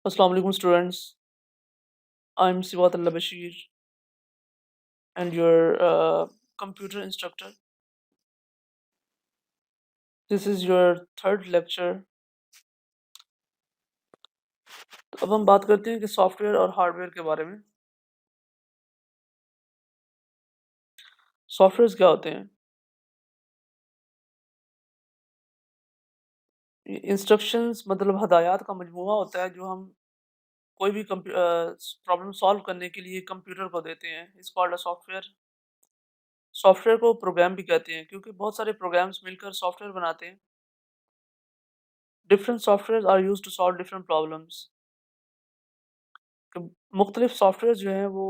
Assalamu alaikum students. I'm Siwatullah Bashir and your computer instructor. This is your third lecture. तो अब हम बात करते हैं कि सॉफ्टवेयर और हार्डवेयर के बारे में। सॉफ्टवेयर्स क्या होते हैं? इंस्ट्रक्शंस मतलब हदायत का मजमूआ होता है जो हम कोई भी प्रॉब्लम सॉल्व करने के लिए कंप्यूटर को देते हैं। It's called a software. Software को प्रोग्राम भी कहते हैं क्योंकि बहुत सारे प्रोग्राम्स मिलकर सॉफ्टवेयर बनाते हैं। Different software are use to solve different problems. मुख्तलिफ सॉफ्टवेयर जो हैं वो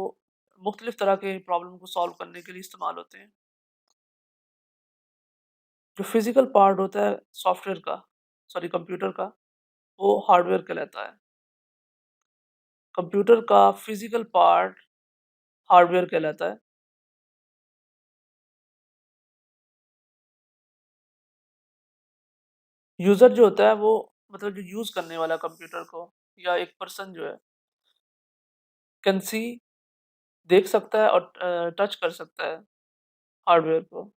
मुख्तलिफ तरह के प्रॉब्लम को सॉल्व करने के लिए इस्तेमाल होते हैं। जो फिजिकल पार्ट होता है सॉफ्टवेयर का, सॉरी कंप्यूटर का, वो हार्डवेयर कहलाता है। कंप्यूटर का फिजिकल पार्ट हार्डवेयर कहलाता है। यूजर जो होता है वो मतलब जो यूज करने वाला कंप्यूटर को या एक पर्सन जो है कैन सी, देख सकता है और टच कर सकता है हार्डवेयर को,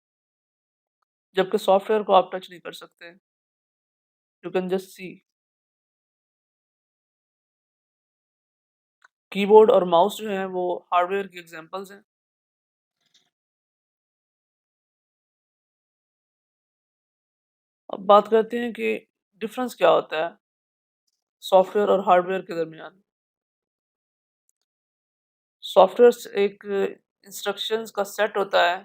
जबकि सॉफ्टवेयर को आप टच नहीं कर सकते। You can just see. Keyboard और माउस जो हैं वो हार्डवेयर की एग्जांपल्स हैं। अब बात करते हैं कि डिफरेंस क्या होता है सॉफ्टवेयर और हार्डवेयर के दरमियान। सॉफ्टवेयर एक इंस्ट्रक्शंस का सेट होता है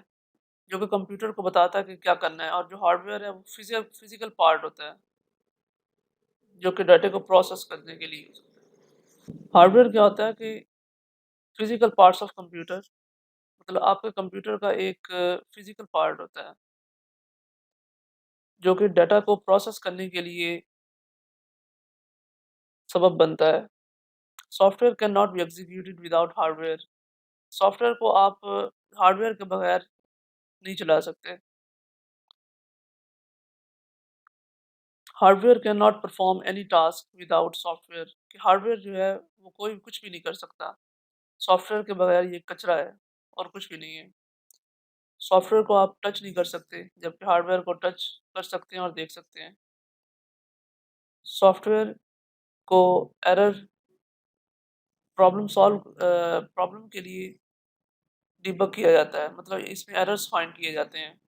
जो कि कंप्यूटर को बताता है कि क्या करना है, और जो हार्डवेयर है वो फिजिकल पार्ट होता है जो कि डाटा को प्रोसेस करने के लिए यूज होता है। हार्डवेयर क्या होता है कि फिजिकल पार्ट्स ऑफ कंप्यूटर, मतलब आपके कंप्यूटर का एक फिजिकल पार्ट होता है जो कि डाटा को प्रोसेस करने के लिए सबब बनता है। Software can not be executed without hardware. Software को आप हार्डवेयर के बगैर नहीं चला सकते। Hardware can not perform any task without software, कि हार्डवेयर जो है वो कोई कुछ भी नहीं कर सकता। सॉफ्टवेयर के बगैर ये कचरा है और कुछ भी नहीं है। सॉफ्टवेयर को आप टच नहीं कर सकते, जबकि हार्डवेयर को टच कर सकते हैं और देख सकते हैं। सॉफ्टवेयर को एरर प्रॉब्लम के लिए डिबग किया जाता है, मतलब इसमें एरर्स फाइंड किए जाते हैं।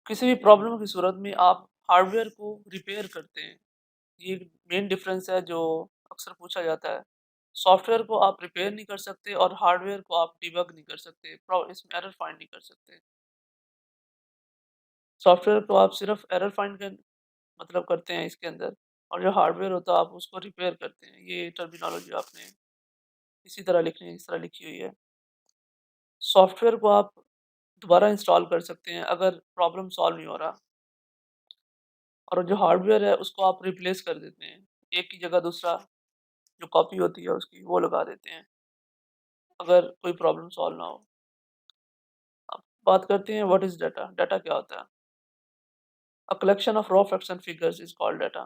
किसी भी प्रॉब्लम की सूरत में आप हार्डवेयर को रिपेयर करते हैं। ये मेन डिफरेंस है जो अक्सर पूछा जाता है। सॉफ्टवेयर को आप रिपेयर नहीं कर सकते और हार्डवेयर को आप डिबग नहीं कर सकते, इसमें एरर फाइंड नहीं कर सकते। सॉफ्टवेयर को आप सिर्फ एरर फाइंड कर मतलब करते हैं इसके अंदर, और जो हार्डवेयर होता है आप उसको रिपेयर करते हैं। ये टर्मिनोलॉजी आपने इसी तरह लिखनी है, इस तरह लिखी हुई है। सॉफ्टवेयर को आप दोबारा इंस्टॉल कर सकते हैं अगर प्रॉब्लम सॉल्व नहीं हो रहा, और जो हार्डवेयर है उसको आप रिप्लेस कर देते हैं। एक की जगह दूसरा जो कॉपी होती है उसकी वो लगा देते हैं अगर कोई प्रॉब्लम सॉल्व ना हो। अब बात करते हैं व्हाट इज डाटा। डाटा क्या होता है? A collection of raw facts and figures is called data.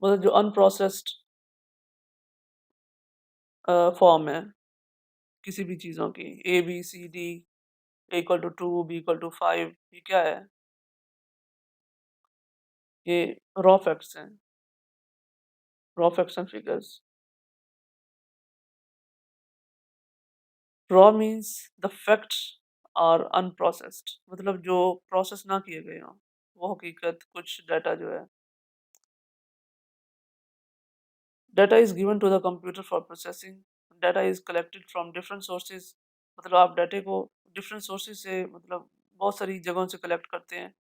मतलब जो अनप्रोसेस्ड फॉर्म है किसी भी चीज़ों की, A B C D equal to 2, B equal to 5, ये क्या है? ये रॉ फैक्ट्स हैं, raw facts and figures. Raw means the facts are unprocessed, मतलब जो प्रोसेस ना किए गए हों, वो हकीकत कुछ डाटा जो है। Data is given to the computer for processing. Data is collected from different sources, मतलब आप डाटे को डिफरेंट सोर्सेज से, मतलब बहुत सारी जगहों से कलेक्ट करते हैं।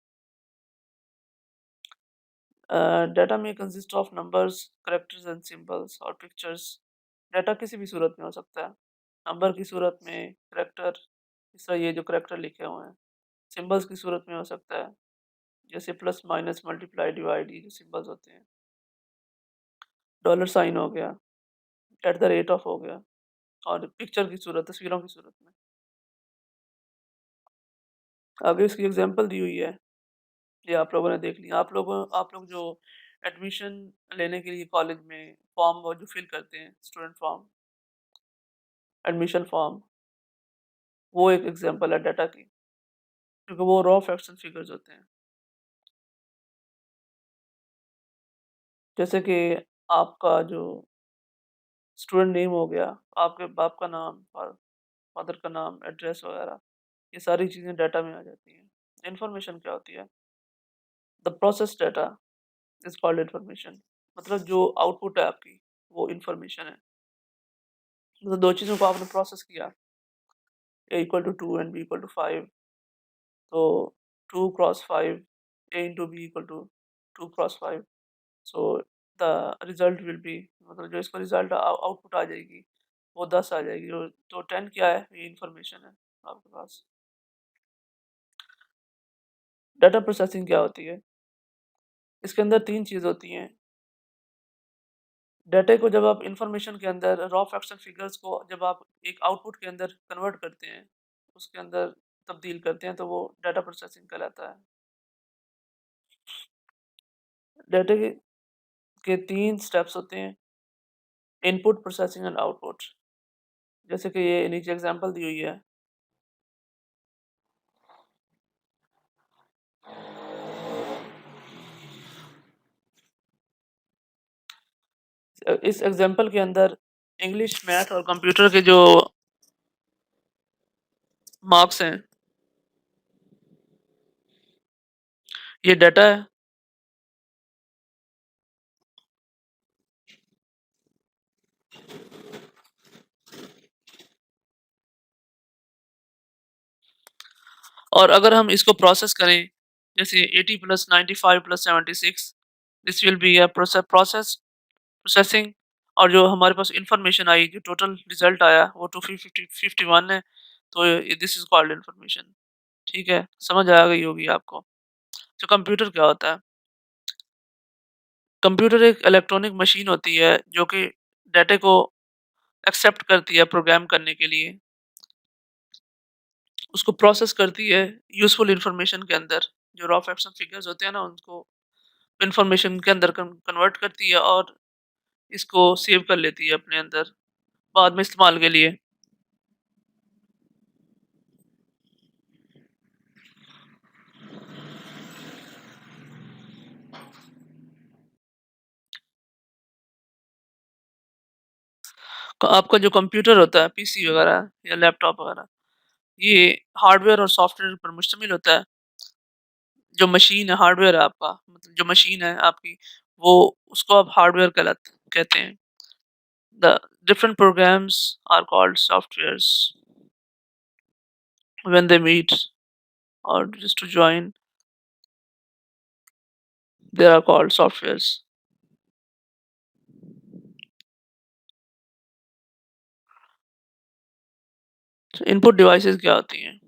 डाटा में consist of numbers, characters and symbols और पिक्चर्स। डाटा किसी भी सूरत में हो सकता है। नंबर की सूरत में, करेक्टर, इस तरह ये जो करेक्टर लिखे हुए हैं। सिंबल्स की सूरत में हो सकता है, जैसे प्लस माइनस मल्टीप्लाई डिवाइड, ये जो सिंबल्स होते हैं। डॉलर साइन हो गया, एट द रेट ऑफ हो गया। और पिक्चर की सूरत तस्वीरों की सूरत में। आगे इसकी एग्ज़ाम्पल दी हुई है, ये आप लोगों ने देख लिया। आप लोग जो एडमिशन लेने के लिए कॉलेज में फॉर्म वो जो फिल करते हैं, स्टूडेंट फॉर्म, एडमिशन फॉर्म, वो एक एग्ज़ाम्पल है डाटा की, क्योंकि वो रॉ फैक्ट्स एंड फिगर्स होते हैं। जैसे कि आपका जो स्टूडेंट नेम हो गया, आपके बाप का नाम, फादर का नाम, एड्रेस वगैरह, ये सारी चीज़ें डाटा में आ जाती हैं। इन्फॉर्मेशन क्या होती है? The process data is called information. मतलब जो आउटपुट है आपकी, वो इन्फॉर्मेशन है। मतलब 2 चीज़ों को आपने प्रोसेस किया, A equal to 2 and B equal to 5, तो 2 cross 5, A into B equal to 2 cross 5, so the result will be, मतलब जो इसका रिज़ल्ट आउटपुट आ जाएगी, वो 10 आ जाएगी। और तो 10 क्या है? ये इन्फॉर्मेशन है आपके पास। डाटा प्रोसेसिंग क्या होती है? इसके अंदर 3 चीज़ होती हैं। डाटा को जब आप इन्फॉर्मेशन के अंदर रॉ फैक्ट्स एंड फिगर्स को जब आप एक आउटपुट के अंदर कन्वर्ट करते हैं, उसके अंदर तब्दील करते हैं, तो वो डाटा प्रोसेसिंग कहलाता है। डाटा के 3 स्टेप्स होते हैं, इनपुट, प्रोसेसिंग एंड आउटपुट। जैसे कि ये नीचे एग्ज़ाम्पल दी हुई है। इस एग्ज़ाम्पल के अंदर इंग्लिश, मैथ और कंप्यूटर के जो मार्क्स हैं, ये डाटा है। और अगर हम इसको प्रोसेस करें, जैसे 80 plus 95 plus 76, this will be a processing. और जो हमारे पास इन्फॉर्मेशन आई, जो टोटल रिजल्ट आया, वो 251 है, तो दिस इज कॉल्ड इन्फॉर्मेशन। ठीक है, समझ आ गई होगी आपको। तो कंप्यूटर क्या होता है? कंप्यूटर एक इलेक्ट्रॉनिक मशीन होती है जो कि डाटा को एक्सेप्ट करती है प्रोग्राम करने के लिए, उसको प्रोसेस करती है यूजफुल इंफॉर्मेशन के अंदर। जो रॉ फैक्ट्स एंड फिगर्स होते हैं ना, उनको इन्फॉर्मेशन के अंदर कन्वर्ट करती है और इसको सेव कर लेती है अपने अंदर बाद में इस्तेमाल के लिए। आपका जो कंप्यूटर होता है, पीसी वगैरह या लैपटॉप वगैरह, ये हार्डवेयर और सॉफ्टवेयर पर मुश्तमिल होता है। जो मशीन है, हार्डवेयर है आपका, मतलब जो मशीन है आपकी, वो उसको आप हार्डवेयर कहते हैं। The different programs are called softwares when they meet और just to join, they are called softwares. Input devices क्या होती हैं?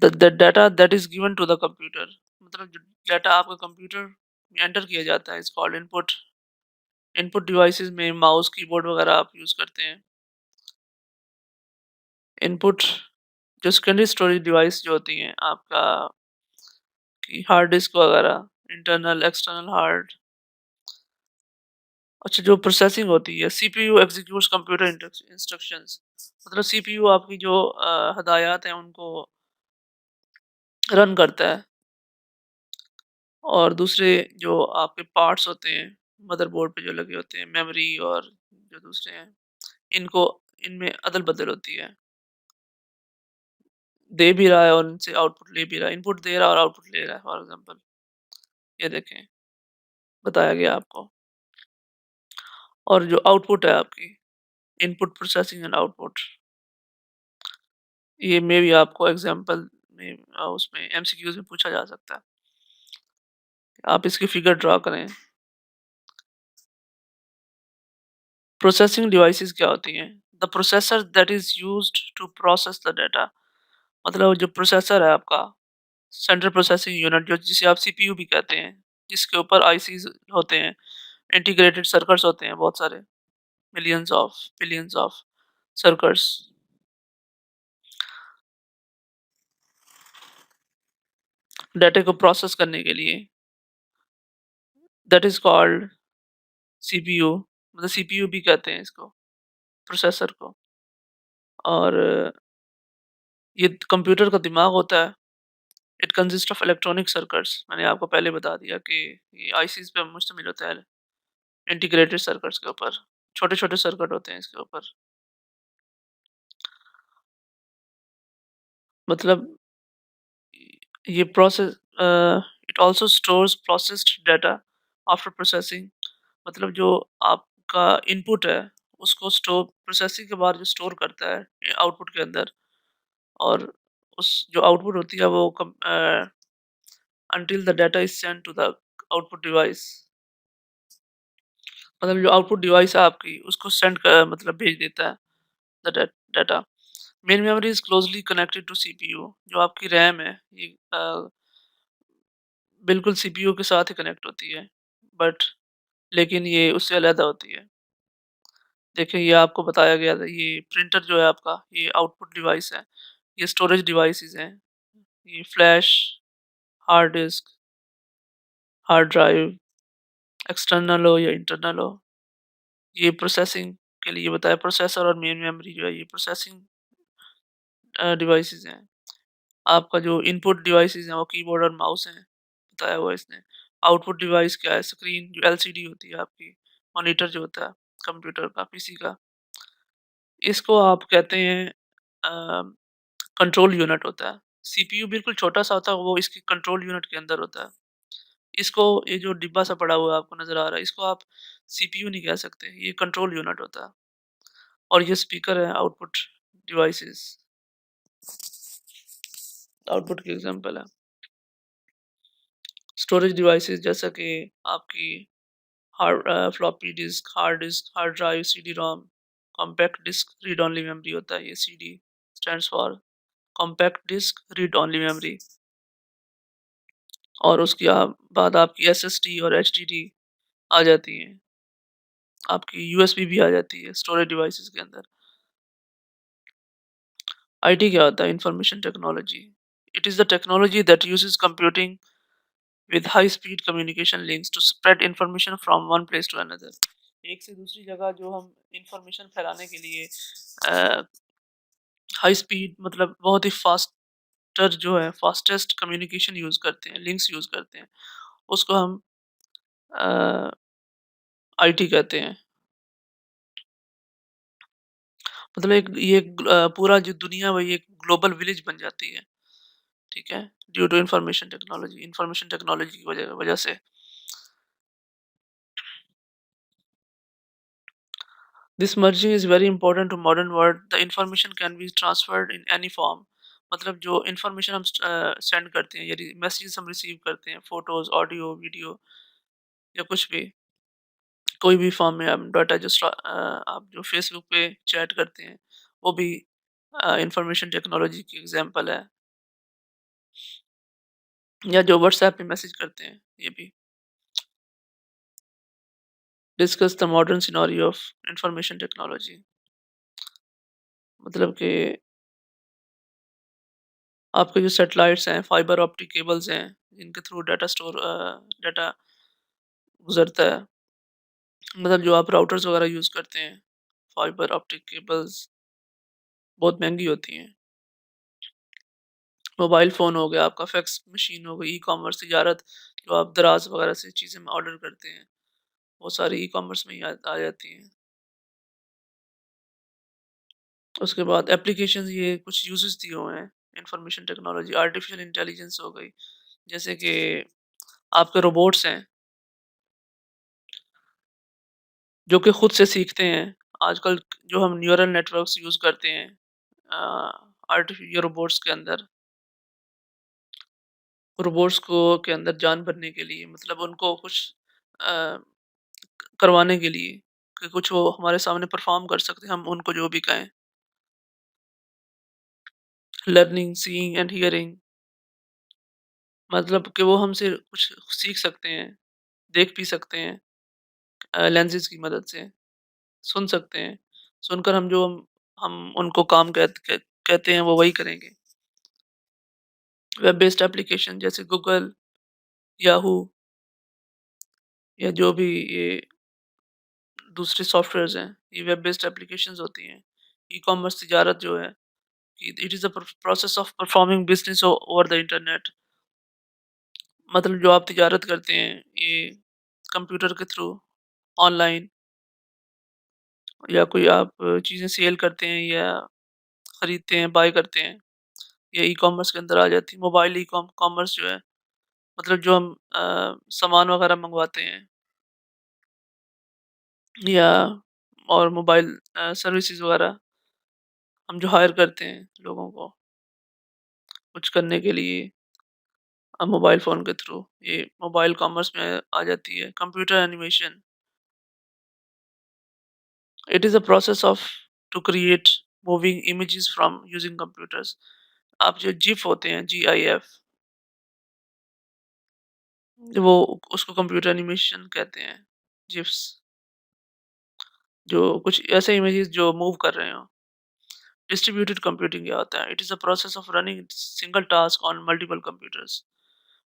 The data that is given to the computer, मतलब जो डाटा आपका कंप्यूटर में एंटर किया जाता है, is called input. Input devices में माउस, कीबोर्ड वगैरह आप यूज करते हैं। इनपुट जो सेकेंडरी स्टोरेज डिवाइस जो होती हैं आपका, कि हार्ड डिस्क वगैरह, इंटरनल एक्सटर्नल हार्ड। अच्छा, जो प्रोसेसिंग होती है, सीपीयू एग्जीक्यूट्स कंप्यूटर इंस्ट्रक्शंस, मतलब सीपीयू आपकी जो हदायत हैं उनको रन करता है। और दूसरे जो आपके पार्ट्स होते हैं मदरबोर्ड पे जो लगे होते हैं, मेमोरी और जो दूसरे हैं, इनको इनमें अदल-बदल होती है। दे भी रहा है और इनसे आउटपुट ले भी रहा है, इनपुट दे रहा है और आउटपुट ले रहा है। फॉर एग्जांपल ये देखें, बताया गया आपको। और जो आउटपुट है आपकी, इनपुट, प्रोसेसिंग एंड आउटपुट, ये में भी आपको एग्जांपल में उसमें एमसीक्यूज़ में पूछा जा सकता है। आप इसकी फिगर ड्रा करें। प्रोसेसिंग डिवाइसेस क्या होती हैं? The processor that is used to process the data, मतलब जो प्रोसेसर है आपका, सेंट्रल प्रोसेसिंग यूनिट, जो जिसे आप सीपीयू भी कहते हैं, जिसके ऊपर आईसीज़ होते हैं, इंटीग्रेटेड सर्किट्स होते हैं बहुत सारे। Millions of, billions of circuits. Data को प्रोसेस करने के लिए, दैट इज़ कॉल्ड सीपीयू, मतलब सीपीयू भी कहते हैं इसको, प्रोसेसर को। और ये कंप्यूटर का दिमाग होता है। It consist of electronic circuits, मैंने आपको पहले बता दिया कि ये आईसीज़ पे मुश्तमिल होता है, इंटीग्रेटेड सर्किट्स के ऊपर। छोटे-छोटे सर्किट होते हैं इसके ऊपर। मतलब ये process it also stores processed data after processing, मतलब जो आपका इनपुट है, उसको स्टोर प्रोसेसिंग के बाद जो स्टोर करता है आउटपुट के अंदर। और उस जो आउटपुट होती है वो until the data is sent to the output device, मतलब जो आउटपुट डिवाइस है आपकी उसको सेंड कर मतलब भेज देता है the data. Main memory is closely connected to CPU, जो आपकी रैम है ये बिल्कुल सीपीयू के साथ ही कनेक्ट होती है, बट लेकिन ये उससे अलग होती है। देखिए ये आपको बताया गया था, ये प्रिंटर जो है आपका ये आउटपुट डिवाइस है, ये स्टोरेज डिवाइसेस हैं, ये flash, hard disk, hard drive, external हो या इंटरनल हो, ये प्रोसेसिंग के लिए बताया। प्रोसेसर और मेन मेमोरी जो है ये प्रोसेसिंग डिवाइसेस हैं। आपका जो इनपुट डिवाइसेस हैं वो कीबोर्ड और माउस हैं, बताया हुआ है इसने। आउटपुट डिवाइस क्या है? स्क्रीन जो एलसीडी होती है आपकी, मॉनिटर जो होता है कंप्यूटर का, पीसी का, इसको आप कहते हैं कंट्रोल यूनिट होता है। सीपीयू बिल्कुल छोटा-सा होता है, वो इसके कंट्रोल यूनिट के अंदर होता है। इसको ये जो डिब्बा सा पड़ा हुआ है आपको नज़र आ रहा है, इसको आप सीपीयू नहीं कह सकते, ये कंट्रोल यूनिट होता है। और ये स्पीकर है, आउटपुट डिवाइसेस, आउटपुट की एग्ज़ाम्पल है। स्टोरेज डिवाइसेस जैसा कि आपकी floppy disk, hard drive, CD ROM, compact disc, read only memory होता है, ये CD stands for compact disc read only memory. और उसके बाद आपकी एसएसडी और एचडीडी आ जाती हैं, आपकी यूएसबी भी आ जाती है स्टोरेज डिवाइसेस के अंदर। आईटी क्या होता है? Information technology. It is the technology that uses computing with high speed communication links to spread information from one place to another। एक से दूसरी जगह जो हम इंफॉर्मेशन फैलाने के लिए हाई स्पीड, मतलब बहुत ही फास्टर जो है, फास्टेस्ट कम्युनिकेशन यूज़ करते हैं, लिंक्स यूज़ करते हैं, उसको हम आईटी कहते हैं। मतलब एक ये पूरा जो दुनिया है वही एक ग्लोबल विलेज बन जाती है, ठीक है? ड्यू टू इंफॉर्मेशन टेक्नोलॉजी की वजह वजह से। This merging is very important to modern world, the information can be transferred in any form. मतलब जो इंफॉर्मेशन हम सेंड करते हैं, यदि मैसेजेस हम रिसीव करते हैं, फोटोज़, ऑडियो, वीडियो या कुछ भी, कोई भी फॉर्म में हम डाटा आप जो फेसबुक पे चैट करते हैं, वो भी इंफॉर्मेशन टेक्नोलॉजी की एग्जांपल है, या जो व्हाट्सएप पे मैसेज करते हैं, ये भी। Discuss the modern scenario of information technology, मतलब कि आपके जो सैटेलाइट्स हैं, फाइबर ऑप्टिक केबल्स हैं, जिनके थ्रू डाटा गुज़रता है, मतलब जो आप राउटर्स वगैरह यूज़ करते हैं, फाइबर ऑप्टिक केबल्स बहुत महँगी होती हैं। मोबाइल फ़ोन हो गया आपका, फैक्स मशीन हो गई, ई-कॉमर्स तिजारत, जो आप दराज़ वगैरह से चीज़ें ऑर्डर करते हैं, वो सारी ई-कॉमर्स में ही आ जाती हैं। उसके बाद एप्लीकेशंस, ये कुछ यूज़ेज़ दिए हुए हैं, इंफॉर्मेशन टेक्नोलॉजी, आर्टिफ़िशियल इंटेलिजेंस हो गई, जैसे कि आपके रोबोट्स हैं, जो कि खुद से सीखते हैं। आजकल जो हम न्यूरल नेटवर्क्स यूज़ करते हैं ये रोबोट्स के अंदर, रोबोट्स को के अंदर जान भरने के लिए, मतलब उनको कुछ अ, करवाने के लिए कि कुछ वो हमारे सामने परफ़ॉर्म कर सकते हैं, हम उनको जो भी कहें। लर्निंग, सीइंग एंड हियरिंग, मतलब कि वो हमसे कुछ सीख सकते हैं, देख भी सकते हैं लेंसेज़ की मदद से। सुन सकते हैं। सुनकर हम उनको काम कहते हैं वो वही करेंगे। वेब बेस्ड एप्लीकेशन जैसे गूगल, याहू या जो भी ये दूसरे सॉफ्टवेयर्स हैं, ये वेब बेस्ड एप्लीकेशंस होती हैं। ई-कॉमर्स तिजारत जो है, it is a process of performing business over the internet. मतलब जो आप तिजारत करते हैं, ये कंप्यूटर के थ्रू, ऑनलाइन या कोई आप चीज़ें सेल करते हैं या खरीदते हैं, बाय करते हैं, ये ई-कॉमर्स के अंदर आ जाती है। मोबाइल कॉमर्स जो है, मतलब जो हम सामान वगैरह मँगवाते हैं या और मोबाइल सर्विसेज़ वगैरह हम जो हायर करते हैं लोगों को कुछ करने के लिए मोबाइल फ़ोन के थ्रू, ये मोबाइल कॉमर्स में आ जाती है। Computer animation, it is a process of to create moving images from using computers. आप जो जिफ होते हैं, GIF, वो उसको कंप्यूटर एनिमेशन कहते हैं, जिफ्स, जो कुछ ऐसे इमेजेस जो मूव कर रहे हों। डिस्ट्रीब्यूटेड कंप्यूटिंग क्या होता है? It is a process of running single task on multiple computers.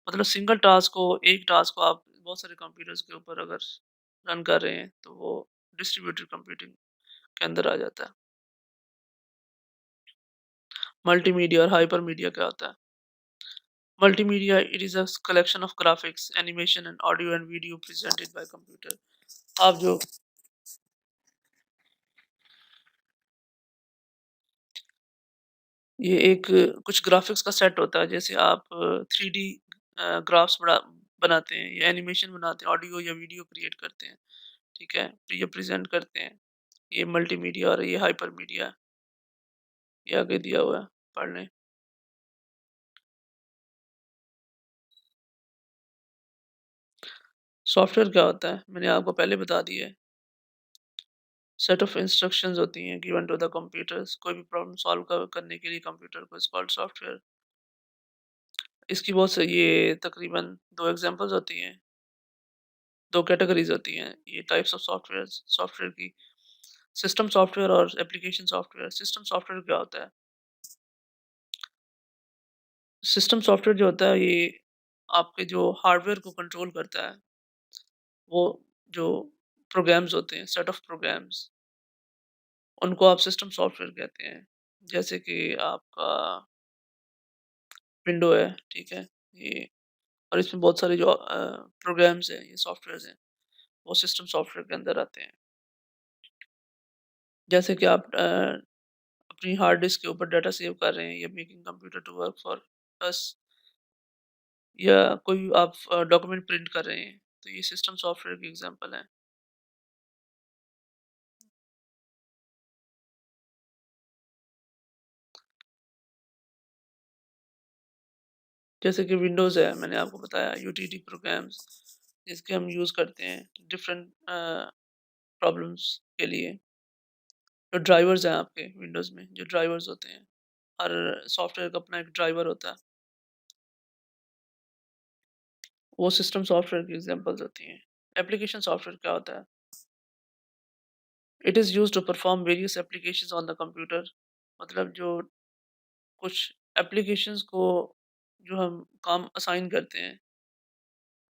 मतलब सिंगल टास्क को एक टास्क को आप बहुत सारे कंप्यूटर्स के ऊपर अगर रन कर रहे हैं, तो वो डिस्ट्रीब्यूटेड कंप्यूटिंग के अंदर आ जाता है। मल्टीमीडिया और हाइपरमीडिया क्या होता है? Multimedia, it is a collection of graphics, animation and audio and video presented by computer. आप जो ये एक कुछ ग्राफ़िक्स का सेट होता है, जैसे आप 3D ग्राफ़्स बनाते हैं या एनिमेशन बनाते हैं, ऑडियो या वीडियो क्रिएट करते हैं, ठीक है? तो ये प्रेज़ेंट करते हैं, ये मल्टीमीडिया और ये हाइपरमीडिया, ये आगे दिया हुआ है, पढ़ लें। सॉफ्टवेयर क्या होता है? मैंने आपको पहले बता दिया है, सेट ऑफ इंस्ट्रक्शंस होती हैं गिवन टू द कंप्यूटर्स, कोई भी प्रॉब्लम सॉल्व करने के लिए कंप्यूटर को इज़ कॉल्ड सॉफ्टवेयर। इसकी बहुत से ये तकरीबन 2 एग्ज़ाम्पल्स होती हैं, 2 कैटेगरीज़ होती हैं, ये टाइप्स ऑफ सॉफ्टवेयर की। सिस्टम सॉफ्टवेयर और एप्लीकेशन सॉफ्टवेयर। सिस्टम सॉफ्टवेयर क्या होता है? सिस्टम सॉफ्टवेयर जो होता है, ये आपके जो हार्डवेयर को कंट्रोल करता है, वो जो प्रोग्राम्स होते हैं, सेट ऑफ प्रोग्राम्स, उनको आप सिस्टम सॉफ्टवेयर कहते हैं। जैसे कि आपका विंडो है, ठीक है? ये और इसमें बहुत सारे जो प्रोग्राम्स हैं, ये सॉफ्टवेयर्स हैं, वो सिस्टम सॉफ्टवेयर के अंदर आते हैं। जैसे कि आप अपनी हार्ड डिस्क के ऊपर डाटा सेव कर रहे हैं या making computer to work for us, या कोई आप डॉक्यूमेंट प्रिंट कर रहे हैं, तो ये सिस्टम सॉफ्टवेयर की एग्ज़ाम्पल है। जैसे कि विंडोज़ है, मैंने आपको बताया यूटिलिटी प्रोग्राम्स जिसके हम यूज़ करते हैं डिफरेंट प्रॉब्लम्स के लिए। जो ड्राइवर्स हैं आपके विंडोज़ में, जो ड्राइवर्स होते हैं, हर सॉफ्टवेयर का अपना एक ड्राइवर होता है, वो सिस्टम सॉफ्टवेयर की एग्ज़ाम्पल्स होती हैं। एप्लीकेशन सॉफ्टवेयर क्या होता है? It is used to perform various applications on the computer. मतलब जो कुछ एप्लीकेशंस को जो हम काम असाइन करते हैं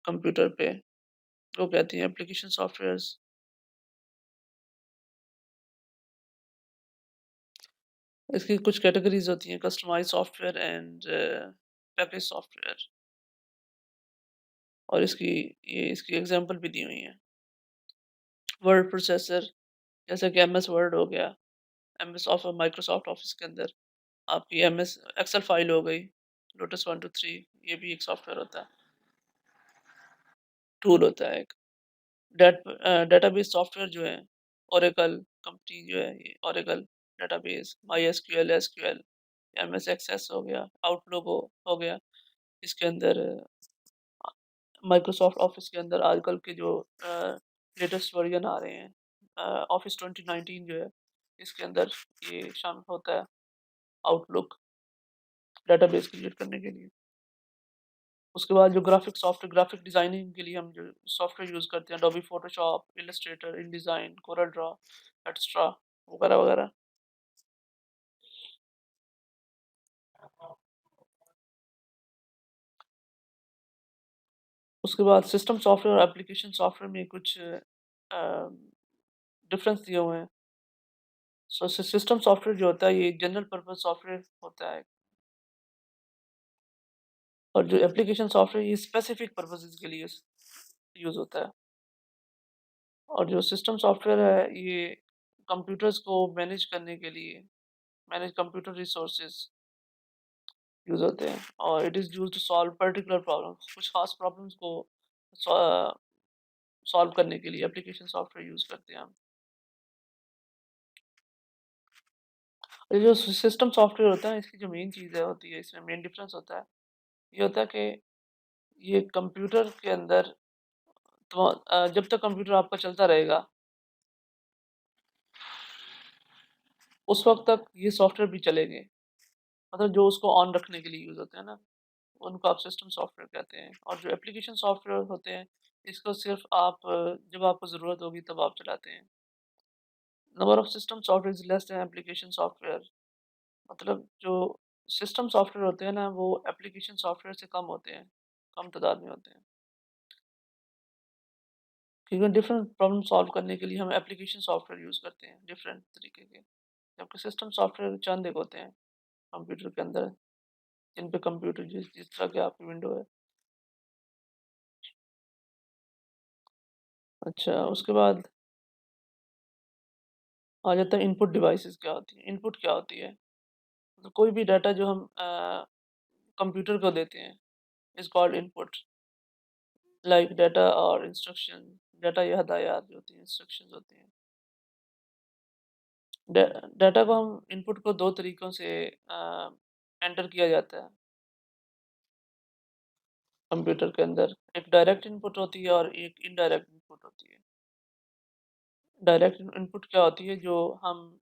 कंप्यूटर पे, वो कहती हैं एप्लीकेशन सॉफ्टवेयर्स। इसकी कुछ कैटेगरीज़ होती हैं, customised software and package software, और इसकी एग्ज़ाम्पल भी दी हुई हैं। वर्ड प्रोसेसर, जैसे कि एमएस वर्ड हो गया, एमएस माइक्रोसॉफ्ट ऑफ़िस के अंदर आपकी एमएस एक्सेल फ़ाइल हो गई, लोटस 1 2 3, ये भी एक सॉफ्टवेयर होता है, टूल होता है एक। डेटाबेस सॉफ्टवेयर जो है, ओरेकल कंपनी जो है, ये Oracle database, MySQL, SQL, MS Access हो गया, आउटलुक हो गया। इसके अंदर माइक्रोसॉफ्ट ऑफिस के अंदर आजकल के जो लेटेस्ट वर्जन आ रहे हैं, ऑफिस 2019 जो है, इसके अंदर ये शामिल होता है, आउटलुक डेटाबेस क्रिएट करने के लिए। उसके बाद जो ग्राफिक डिज़ाइनिंग के लिए हम जो सॉफ्टवेयर यूज़ करते हैं, Adobe Photoshop, Illustrator, InDesign, Corel Draw, extra वगैरह-वगैरह। उसके बाद सिस्टम सॉफ्टवेयर और एप्लीकेशन सॉफ्टवेयर में कुछ डिफरेंस दिए हुए हैं। सिस्टम सॉफ्टवेयर जो होता है ये जनरल पर्पस सॉफ्टवेयर होता है और जो एप्लीकेशन सॉफ्टवेयर ये स्पेसिफिक पर्पसेस के लिए यूज़ होता है। और जो सिस्टम सॉफ्टवेयर है ये कंप्यूटर्स को मैनेज करने के लिए मैनेज कंप्यूटर रिसोर्सेज यूज़ होते हैं और it is used to solve particular problems, कुछ खास प्रॉब्लम्स को सॉल्व करने के लिए एप्लीकेशन सॉफ्टवेयर यूज़ करते हैं हम। और ये जो सिस्टम सॉफ्टवेयर होता है इसकी जो मेन चीज़ है होती है इसमें मेन डिफरेंस होता है ये होता है कि ये कंप्यूटर के अंदर तो जब तक कंप्यूटर आपका चलता रहेगा उस वक्त तक ये सॉफ्टवेयर भी चलेंगे, मतलब जो उसको ऑन रखने के लिए यूज़ होते हैं ना उनको आप सिस्टम सॉफ्टवेयर कहते हैं। और जो एप्लीकेशन सॉफ्टवेयर होते हैं इसको सिर्फ आप जब आपको ज़रूरत होगी तब आप चलाते हैं। Number of system software is less than application software, मतलब जो सिस्टम सॉफ्टवेयर होते हैं ना वो एप्लीकेशन सॉफ्टवेयर से कम होते हैं, कम तादाद में होते हैं, क्योंकि डिफरेंट प्रॉब्लम सॉल्व करने के लिए हम एप्लीकेशन सॉफ्टवेयर यूज़ करते हैं डिफरेंट तरीके के, जबकि सिस्टम सॉफ्टवेयर चंद एक होते हैं कंप्यूटर के अंदर, जिन पे कंप्यूटर जिस जिस तरह की आपकी विंडो है। अच्छा, उसके बाद आ जाता है इनपुट डिवाइसेस क्या होती है। इनपुट क्या होती है? मतलब कोई भी डाटा जो हम कंप्यूटर को देते हैं is called input, like data और इंस्ट्रक्शन। डाटा या हदायत जो होती हैं, इंस्ट्रक्शंस होती हैं। डा डाटा को हम इनपुट को 2 तरीकों से एंटर किया जाता है कंप्यूटर के अंदर। एक डायरेक्ट इनपुट होती है और एक इनडायरेक्ट इनपुट होती है। डायरेक्ट इनपुट क्या होती है जो हम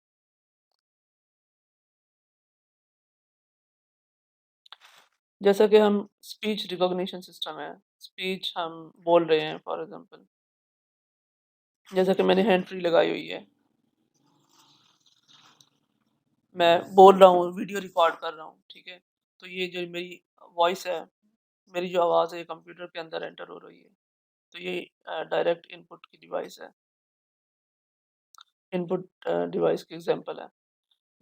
जैसा कि हम स्पीच रिकॉग्निशन सिस्टम है, स्पीच हम बोल रहे हैं फॉर एग्ज़ाम्पल, जैसा कि मैंने हैंड फ्री लगाई हुई है, मैं बोल रहा हूँ, वीडियो रिकॉर्ड कर रहा हूँ, ठीक है? तो ये जो मेरी वॉइस है, मेरी जो आवाज़ है ये कंप्यूटर के अंदर एंटर हो रही है। तो ये डायरेक्ट इनपुट की डिवाइस है, इनपुट डिवाइस की एग्ज़ाम्पल है।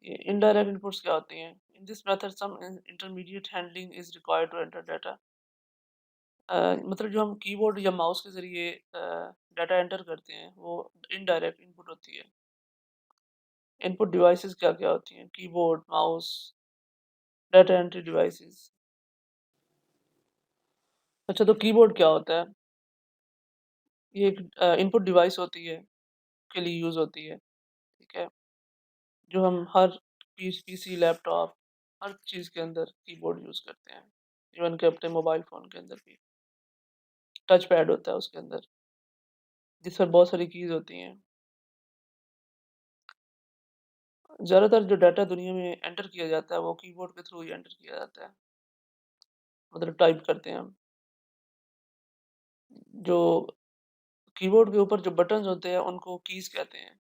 ये इनडायरेक्ट इनपुट्स क्या होती हैं? In this method some intermediate handling is required to enter data. मतलब जो हम कीबोर्ड या माउस के ज़रिए डाटा एंटर करते हैं, वो इनडायरेक्ट इनपुट होती है। इनपुट डिवाइसेज़ क्या-क्या होती हैं? Keyboard, mouse, data entry devices. अच्छा, तो कीबोर्ड क्या होता है? ये एक इनपुट डिवाइस होती है, के लिए यूज़ होती है, ठीक है? जो हम हर पीसी, लैपटॉप, हर चीज़ के अंदर कीबोर्ड यूज़ करते हैं। इवन कि अपने मोबाइल फ़ोन के अंदर भी टच पैड होता है उसके अंदर, जिस पर बहुत सारी कीज़ होती हैं। ज़्यादातर जो डाटा दुनिया में एंटर किया जाता है, वो कीबोर्ड के थ्रू ही एंटर किया जाता है, मतलब टाइप करते हैं हम। जो कीबोर्ड के ऊपर जो बटन्स होते हैं, उनको कीज़ कहते हैं।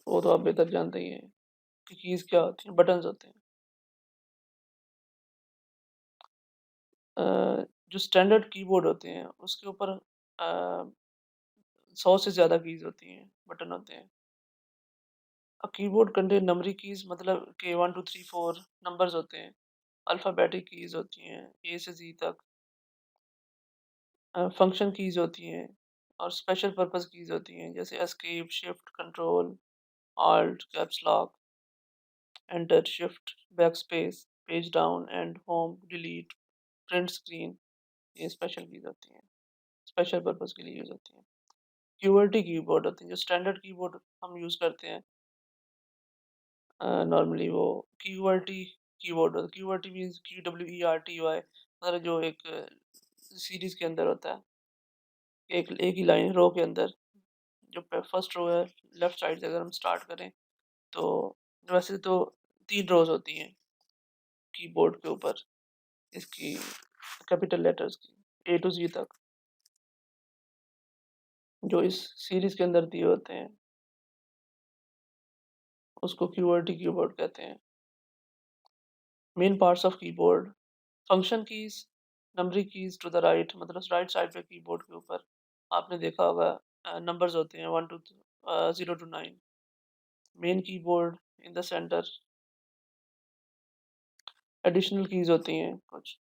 वो तो आप बेहतर जानते ही हैं कि कीज़ क्या होती हैं, बटन्स होते हैं। अ, जो स्टैंडर्ड कीबोर्ड होते हैं, उसके ऊपर 100 से ज़्यादा कीज़ होती हैं, बटन होते हैं। A keyboard contain numeric keys मतलब कि 1 2 3 4 नंबर्स होते हैं। अल्फ़ाबेटिक कीज़ होती हैं ए से ज़ी तक। फंक्शन कीज़ होती हैं और स्पेशल पर्पस कीज़ होती हैं जैसे escape, shift, control, alt, caps lock, enter, shift, backspace, page down, and home, delete, print screen. ये स्पेशल कीज़ होती हैं, स्पेशल पर्पस के लिए यूज़ होती हैं। क्यूबर्टी कीबोर्ड होती हैं, जो स्टैंडर्ड कीबोर्ड हम यूज़ करते हैं नॉर्मली वो क्यूबर्टी कीबोर्ड होता है। क्यूबर्टी मीन्स QWERTY, मतलब जो एक सीरीज़ के अंदर होता है, एक ही लाइन रो के अंदर, जो फर्स्ट रो है लेफ्ट साइड से अगर हम स्टार्ट करें तो वैसे तो 3 रोज़ होती हैं कीबोर्ड के ऊपर, इसकी कैपिटल लेटर्स की, ए टू जी तक, जो इस सीरीज़ के अंदर दिए होते हैं, उसको QWERTY कीबोर्ड कहते हैं। Main parts of keyboard, function keys, numbering keys to the right, मतलब राइट साइड पे कीबोर्ड के ऊपर आपने देखा होगा नंबर्स होते हैं 1 to 0 to 9। Main keyboard in the centre, additional keys होती हैं कुछ।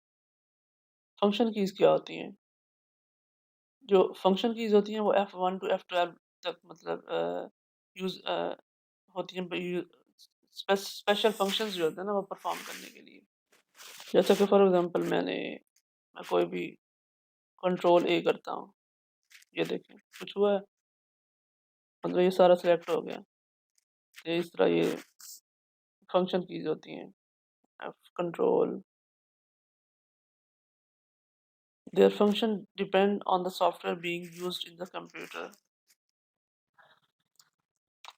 फंक्शन कीज़ क्या होती हैं? जो फंक्शन कीज़ होती हैं वो F1 टू F12 तक, मतलब यूज़ होती हैं, स्पेशल फंक्शंस जो होते हैं ना वो परफॉर्म करने के लिए। जैसा कि फॉर एग्जांपल मैं कोई भी कंट्रोल ए करता हूँ, ये देखें कुछ हुआ है, मतलब ये सारा सिलेक्ट हो गया। ये इस तरह ये फंक्शन कीज़ होती हैं, F control. Their function depend on the software being used in the computer,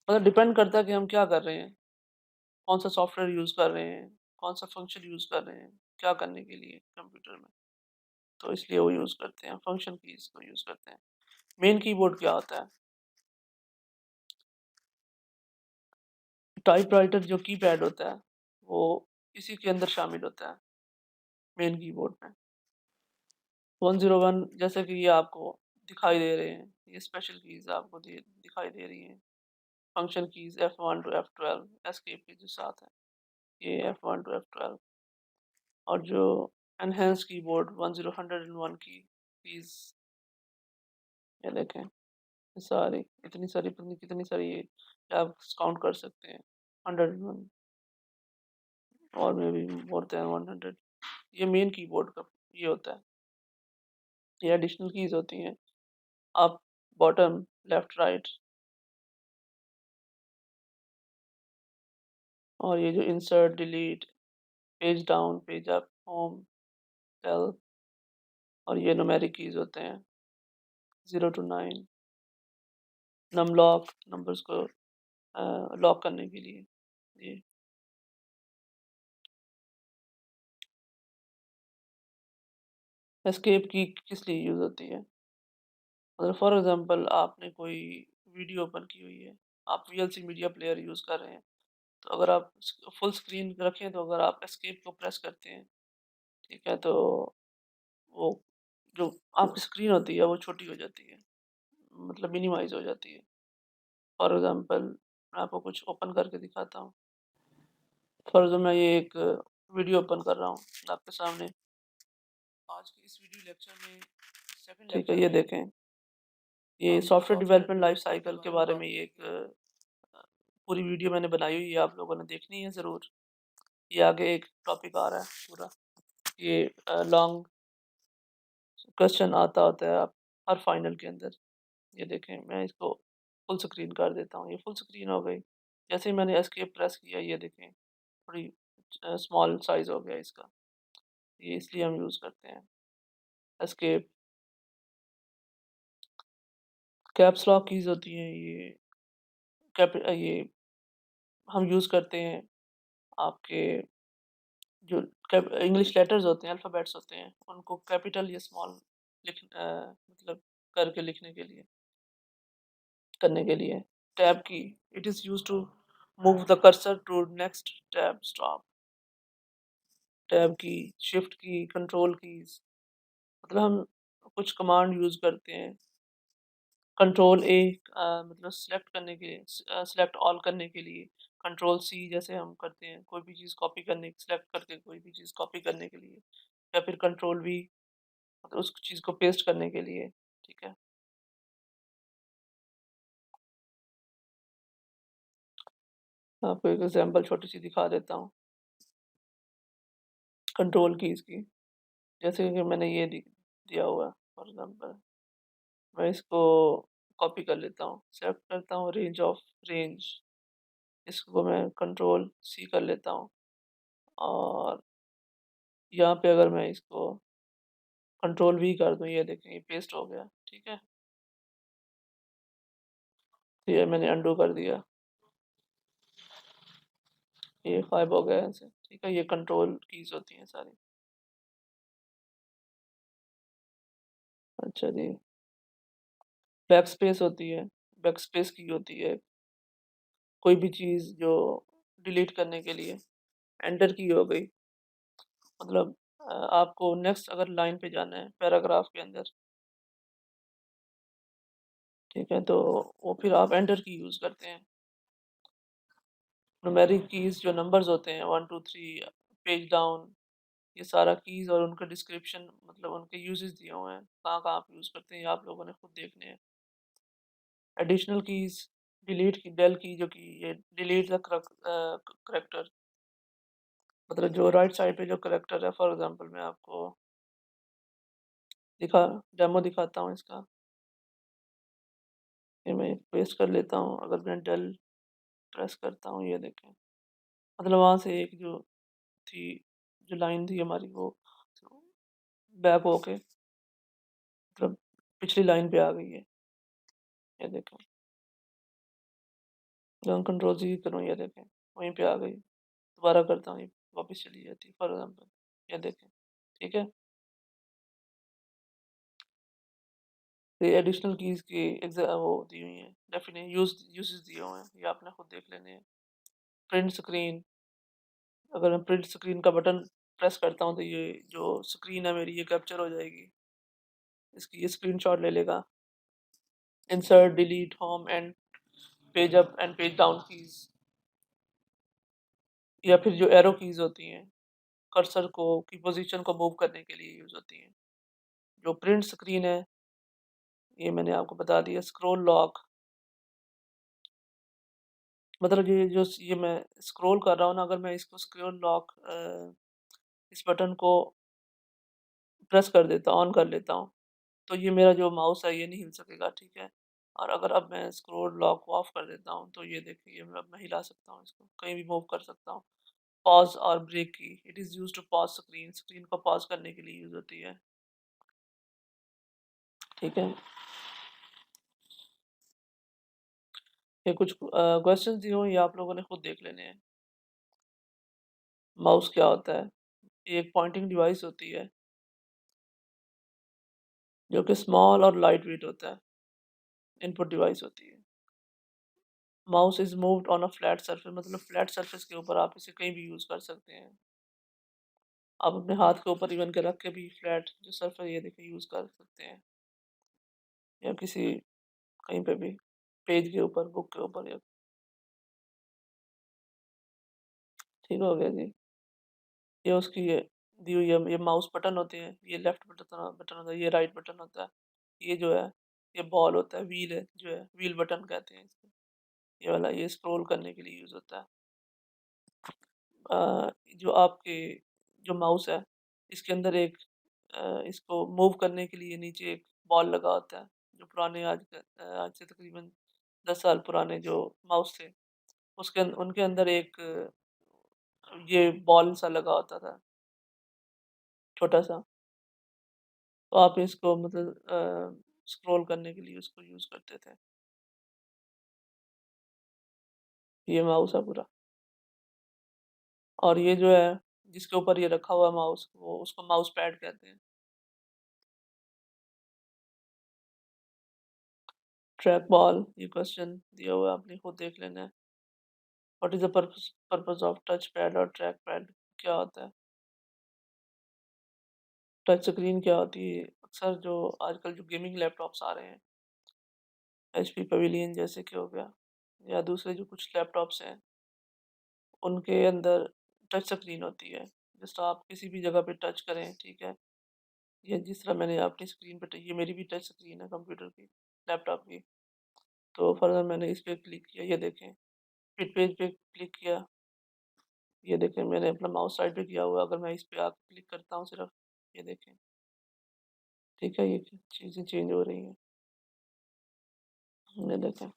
मतलब डिपेंड करता है कि हम क्या कर रहे हैं, कौन सा सॉफ्टवेयर यूज़ कर रहे हैं, कौन सा फंक्शन यूज़ कर रहे हैं, क्या करने के लिए कंप्यूटर में, तो इसलिए वो यूज़ करते हैं, फंक्शन कीज़ को यूज़ करते हैं। मेन कीबोर्ड क्या होता है? टाइपराइटर जो कीपैड होता है, वो इसी के अंदर शामिल होता है, मेन कीबोर्ड में। 101 जैसे कि ये आपको दिखाई दे रहे हैं, ये स्पेशल कीज़ आपको दिखाई दे रही हैं। Function keys F1 to F12 escape के जो साथ है, ये F1 टू F12। और जो एनहांस कीबोर्ड 101 की कीज़, ये देखें, ये सारी, इतनी सारी, पता नहीं कितनी सारी, ये आप काउंट कर सकते हैं, 101 और मे बी मोर देन 100। ये मेन कीबोर्ड का ये होता है। ये एडिशनल कीज़ होती हैं, अप, बॉटम, लेफ्ट, राइट। और ये जो insert, delete, page down, page up, home, tail, और ये न्यूमेरिक कीज़ होते हैं 0 टू 9। नम लॉक, नंबर्स को लॉक करने के लिए। ये एस्केप की किस लिए यूज़ होती है? मतलब फॉर एग्जांपल आपने कोई वीडियो ओपन की हुई है, आप वीएलसी मीडिया प्लेयर यूज़ कर रहे हैं, तो अगर आप फुल स्क्रीन रखें, तो अगर आप एस्केप को प्रेस करते हैं, ठीक है, तो वो जो आपकी स्क्रीन होती है वो छोटी हो जाती है, मतलब मिनिमाइज हो जाती है। फॉर एग्जांपल मैं आपको कुछ ओपन करके दिखाता हूँ। फर्ज मैं ये एक वीडियो ओपन कर रहा हूँ आपके सामने। आज के इस वीडियो लेक्चर में, सेकंड ठीक है, ये देखें, ये सॉफ्टवेयर डेवलपमेंट लाइफ साइकिल के बारे में ये एक पूरी वीडियो मैंने बनाई हुई है, आप लोगों ने देखनी है ज़रूर। ये आगे एक टॉपिक आ रहा है पूरा, ये लॉन्ग क्वेश्चन आता होता है आप हर फाइनल के अंदर। ये देखें, मैं इसको फुल स्क्रीन कर देता हूँ, ये फुल स्क्रीन हो गई। जैसे ही मैंने एस्केप प्रेस किया, ये देखें थोड़ी स्मॉल साइज हो गया इसका, ये इसलिए हम यूज़ करते हैं एस्केप। कैप्स लॉक कीज़ होती हैं, ये हम यूज़ करते हैं आपके जो इंग्लिश लेटर्स होते हैं, अल्फ़ाबेट्स होते हैं, उनको कैपिटल या स्मॉल मतलब करके लिखने के लिए, करने के लिए। Tab key, it is used to move the cursor to next tab stop. Tab key, shift key, control keys, मतलब हम कुछ कमांड यूज़ करते हैं। कंट्रोल ए मतलब सेलेक्ट करने के लिए, सेलेक्ट ऑल करने के लिए। कंट्रोल सी जैसे हम करते हैं कोई भी चीज़ कॉपी करने, सेलेक्ट करके कोई भी चीज़ कॉपी करने के लिए। या फिर कंट्रोल वी, मतलब उस चीज़ को पेस्ट करने के लिए, ठीक है। आपको एक एग्जांपल छोटी सी दिखा देता हूँ कंट्रोल कीज़ की। जैसे कि मैंने ये दिया हुआ है, फॉर एग्जांपल मैं इसको कॉपी कर लेता हूँ, सेलेक्ट करता हूँ रेंज ऑफ, रेंज, इसको मैं कंट्रोल सी कर लेता हूँ। और यहाँ पे अगर मैं इसको कंट्रोल वी कर दूँ, ये देखें, ये पेस्ट हो गया, ठीक है। तो ये मैंने अंडू कर दिया, ये 5 हो गया ऐसे, ठीक है। ये कंट्रोल कीज़ होती हैं सारी। अच्छा जी। बैक स्पेस होती है, बैक स्पेस की होती है, कोई भी चीज़ जो डिलीट करने के लिए, एंटर की हो गई, मतलब आपको नेक्स्ट अगर लाइन पे जाना है पैराग्राफ के अंदर, ठीक है, तो वो फिर आप एंटर की यूज़ करते हैं। न्यूमेरिक कीज़ जो नंबर्स होते हैं 1, 2, 3 पेज डाउन, ये सारा कीज़ और उनका डिस्क्रिप्शन मतलब उनके यूज़ेस दिए हुए हैं, कहाँ-कहाँ आप यूज़ करते हैं, ये आप लोगों ने खुद देखने हैं। एडिशनल कीज़, डिलीट की डेल की जो कि ये डिलीट द करैक्टर, मतलब जो राइट साइड पे जो करैक्टर है, फॉर एग्ज़ाम्पल मैं आपको दिखा डेमो दिखाता हूँ इसका। ये मैं पेस्ट कर लेता हूँ, अगर मैं डेल प्रेस करता हूँ, ये देखें। मतलब वहाँ से एक जो थी, जो लाइन थी हमारी, वो बैक होके मतलब पिछली लाइन पे आ गई है, ये देखें। जब कंट्रोल जी करूँ, ये देखें, वहीं पे आ गई। दोबारा करता हूँ, ये वापस चली जाती है, फॉर एग्ज़ाम्पल, ये देखें, ठीक है? तो ये एडिशनल कीज़ की वो दी हुई हैं, यूसेस दिए हुए हैं, ये आपने खुद देख लेने हैं। प्रिंट स्क्रीन, अगर मैं प्रिंट स्क्रीन का बटन प्रेस करता हूँ, तो ये जो स्क्रीन है मेरी, ये कैप्चर हो जाएगी। इसकी ये स्क्रीनशॉट ले लेगा। Insert, delete, home and page up and page down keys, या फिर जो एरो कीज़ होती हैं, कर्सर को की पोजीशन को मूव करने के लिए यूज़ होती हैं। जो प्रिंट स्क्रीन है, ये मैंने आपको बता दिया। स्क्रॉल लॉक, मतलब ये मैं स्क्रॉल कर रहा हूँ ना, अगर मैं इसको स्क्रॉल लॉक इस बटन को प्रेस कर देता हूँ, ऑन कर लेता हूँ, तो ये मेरा जो माउस है ये नहीं हिल सकेगा, ठीक है? और अगर अब मैं स्क्रॉल लॉक को ऑफ कर देता हूँ, तो ये देखिए, ये अब मैं हिला सकता हूँ इसको, कहीं भी मूव कर सकता हूँ। पॉज़ और break key, it is used to pause screen, screen को पॉज़ करने के लिए यूज़ होती है, ठीक है? ये कुछ क्वेश्चंस दिए हुए हैं, ये आप लोगों ने खुद देख लेने हैं। माउस क्या होता है? ये एक पॉइंटिंग डिवाइस होती है, जो कि स्मॉल और लाइट वेट होता है, इनपुट डिवाइस होती है। Mouse is moved on a flat surface, मतलब फ्लैट सरफेस के ऊपर आप इसे कहीं भी यूज़ कर सकते हैं। आप अपने हाथ के ऊपर इवन के रख के भी फ्लैट जो सरफेस, ये देखिए, यूज़ कर सकते हैं, या किसी कहीं पे भी, पेज के ऊपर, बुक के ऊपर, या ठीक हो गया जी। ये उसकी ये दी हुई है, ये माउस बटन होते हैं, ये लेफ्ट बटन बटन होता है, ये राइट बटन होता है। ये जो है, ये बॉल होता है, व्हील है, जो है व्हील बटन कहते हैं इसको। ये वाला ये स्क्रॉल करने के लिए यूज़ होता है। जो आपके जो माउस है, इसके अंदर एक इसको मूव करने के लिए नीचे एक बॉल लगा होता है। जो पुराने आज से तकरीबन 10 साल पुराने जो माउस थे, उनके अंदर एक ये बॉल सा लगा होता था, छोटा-सा। तो आप इसको मतलब स्क्रॉल करने के लिए उसको यूज़ करते थे। ये माउस है पूरा, और ये जो है, जिसके ऊपर ये रखा हुआ है माउस, वो उसको माउस पैड कहते हैं। ट्रैक बॉल, ये क्वेश्चन दिया हुआ है, आपने खुद देख लेना है। What is the purpose of touch pad और ट्रैक पैड, क्या होता है? टच स्क्रीन क्या होती है? अक्सर जो आजकल जो गेमिंग लैपटॉप्स आ रहे हैं, एचपी पवेलियन जैसे कि हो गया, या दूसरे जो कुछ लैपटॉप्स हैं, उनके अंदर टच स्क्रीन होती है। जस्ट आप किसी भी जगह पे टच करें, ठीक है? ये जिस तरह मैंने अपनी स्क्रीन पे ये मेरी भी टच स्क्रीन है कंप्यूटर की, लैपटॉप की। तो फर्दर मैंने इस पे क्लिक किया, ये देखें, फिर पेज पे क्लिक किया, ये देखें, मैंने अपना माउस साइड पे किया हुआ है, अगर मैं इस पे आके क्लिक करता हूँ सिर्फ, ये देखें, ठीक है? ये चीज़ें चेंज हो रही हैं, ये देखें,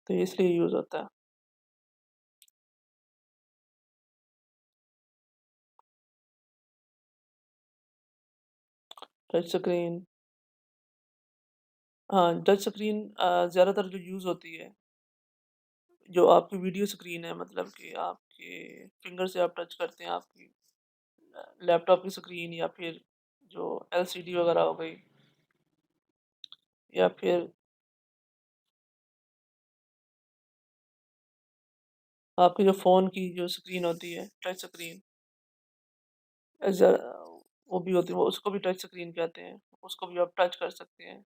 तो ये इसलिए यूज़ होता है। टच स्क्रीन, हाँ, टच स्क्रीन ज़्यादातर जो यूज़ होती है, जो आपकी वीडियो स्क्रीन है, मतलब कि आपके फिंगर से आप टच करते हैं आपकी लैपटॉप की स्क्रीन, या फिर जो एलसीडी वगैरह हो गई, या फिर आपकी जो फ़ोन की जो स्क्रीन होती है, टच स्क्रीन, एज़ अ वो भी होती है, वो उसको भी टच स्क्रीन कहते हैं। उसको भी आप टच कर सकते हैं,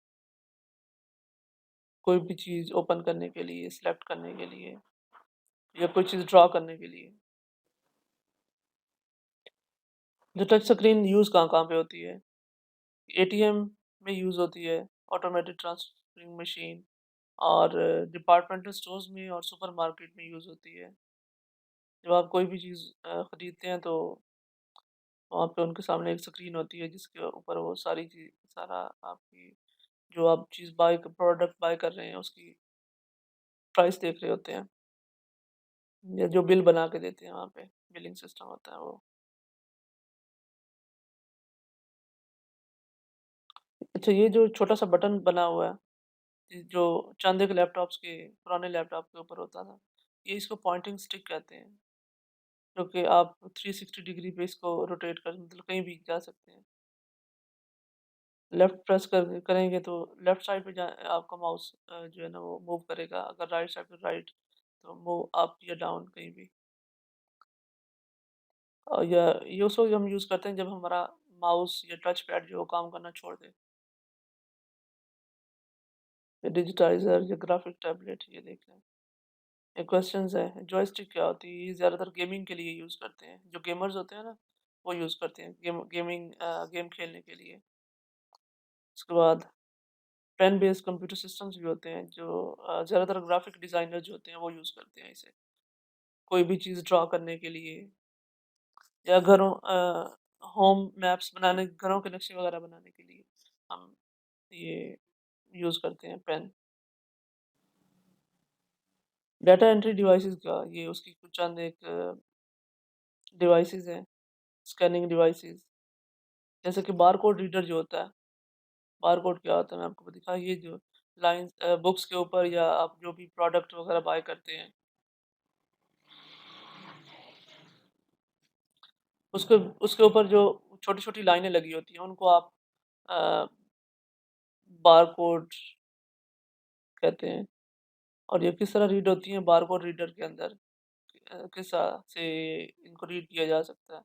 कोई भी चीज़ ओपन करने के लिए, सेलेक्ट करने के लिए, या कोई चीज़ ड्रा करने के लिए। जो टच स्क्रीन यूज़ कहाँ-कहाँ पे होती है? एटीएम में यूज़ होती है, ऑटोमेटिक ट्रांसफरिंग मशीन, और डिपार्टमेंटल स्टोर्स में और सुपरमार्केट में यूज़ होती है। जब आप कोई भी चीज़ खरीदते हैं तो वहाँ पे उनके सामने एक स्क्रीन होती है जिसके ऊपर वो सारी चीज़, सारा आपकी जो आप चीज़ प्रोडक्ट बाय कर रहे हैं उसकी प्राइस देख रहे होते हैं, या जो बिल बना के देते हैं वहाँ पे, बिलिंग सिस्टम होता है वो। अच्छा, ये जो छोटा-सा बटन बना हुआ है, ये जो चाँदी के लैपटॉप्स के, पुराने लैपटॉप के ऊपर होता था, ये इसको पॉइंटिंग स्टिक कहते हैं, जो कि आप 360 डिग्री पे इसको रोटेट कर मतलब कहीं भी जा सकते हैं। लेफ्ट प्रेस करेंगे तो लेफ्ट साइड पे आपका माउस जो है ना वो मूव करेगा, अगर राइट साइड पे राइट, तो मूव अप या डाउन कहीं भी। या ये उस वक़्त हम यूज़ करते हैं जब हमारा माउस या टच पैड जो है वो काम करना छोड़ दे। या डिजिटाइज़र या ग्राफिक टैबलेट, ये देख लें। ये क्वेश्चंस है, जॉयस्टिक क्या होती है? ये ज़्यादातर गेमिंग के लिए यूज़ करते हैं। जो गेमर्स होते हैं ना, वो यूज़ करते हैं गेम खेलने के लिए। उसके बाद पेन बेस्ड कंप्यूटर सिस्टम्स भी होते हैं जो ज़्यादातर ग्राफिक डिज़ाइनर जो होते हैं वो यूज़ करते हैं इसे। कोई भी चीज़ ड्रा करने के लिए, या होम मैप्स बनाने, घरों के नक्शे वगैरह बनाने के लिए हम ये यूज़ करते हैं पेन। डाटा एंट्री डिवाइसेस का ये उसकी कुछ चंद एक डिवाइसेस हैं, स्कैनिंग डिवाइसेस, जैसे कि बारकोड रीडर जो होता है। बारकोड क्या होता है मैं आपको दिखा, ये जो लाइन्स बुक्स के ऊपर, या आप जो भी प्रोडक्ट वगैरह बाय करते हैं, उसके उसके ऊपर जो छोटी-छोटी लाइनें लगी होती हैं, उनको आप अ, बारकोड कहते हैं। और ये किस तरह रीड होती हैं बारकोड रीडर के अंदर, किस तरह से इनको रीड किया जा सकता है।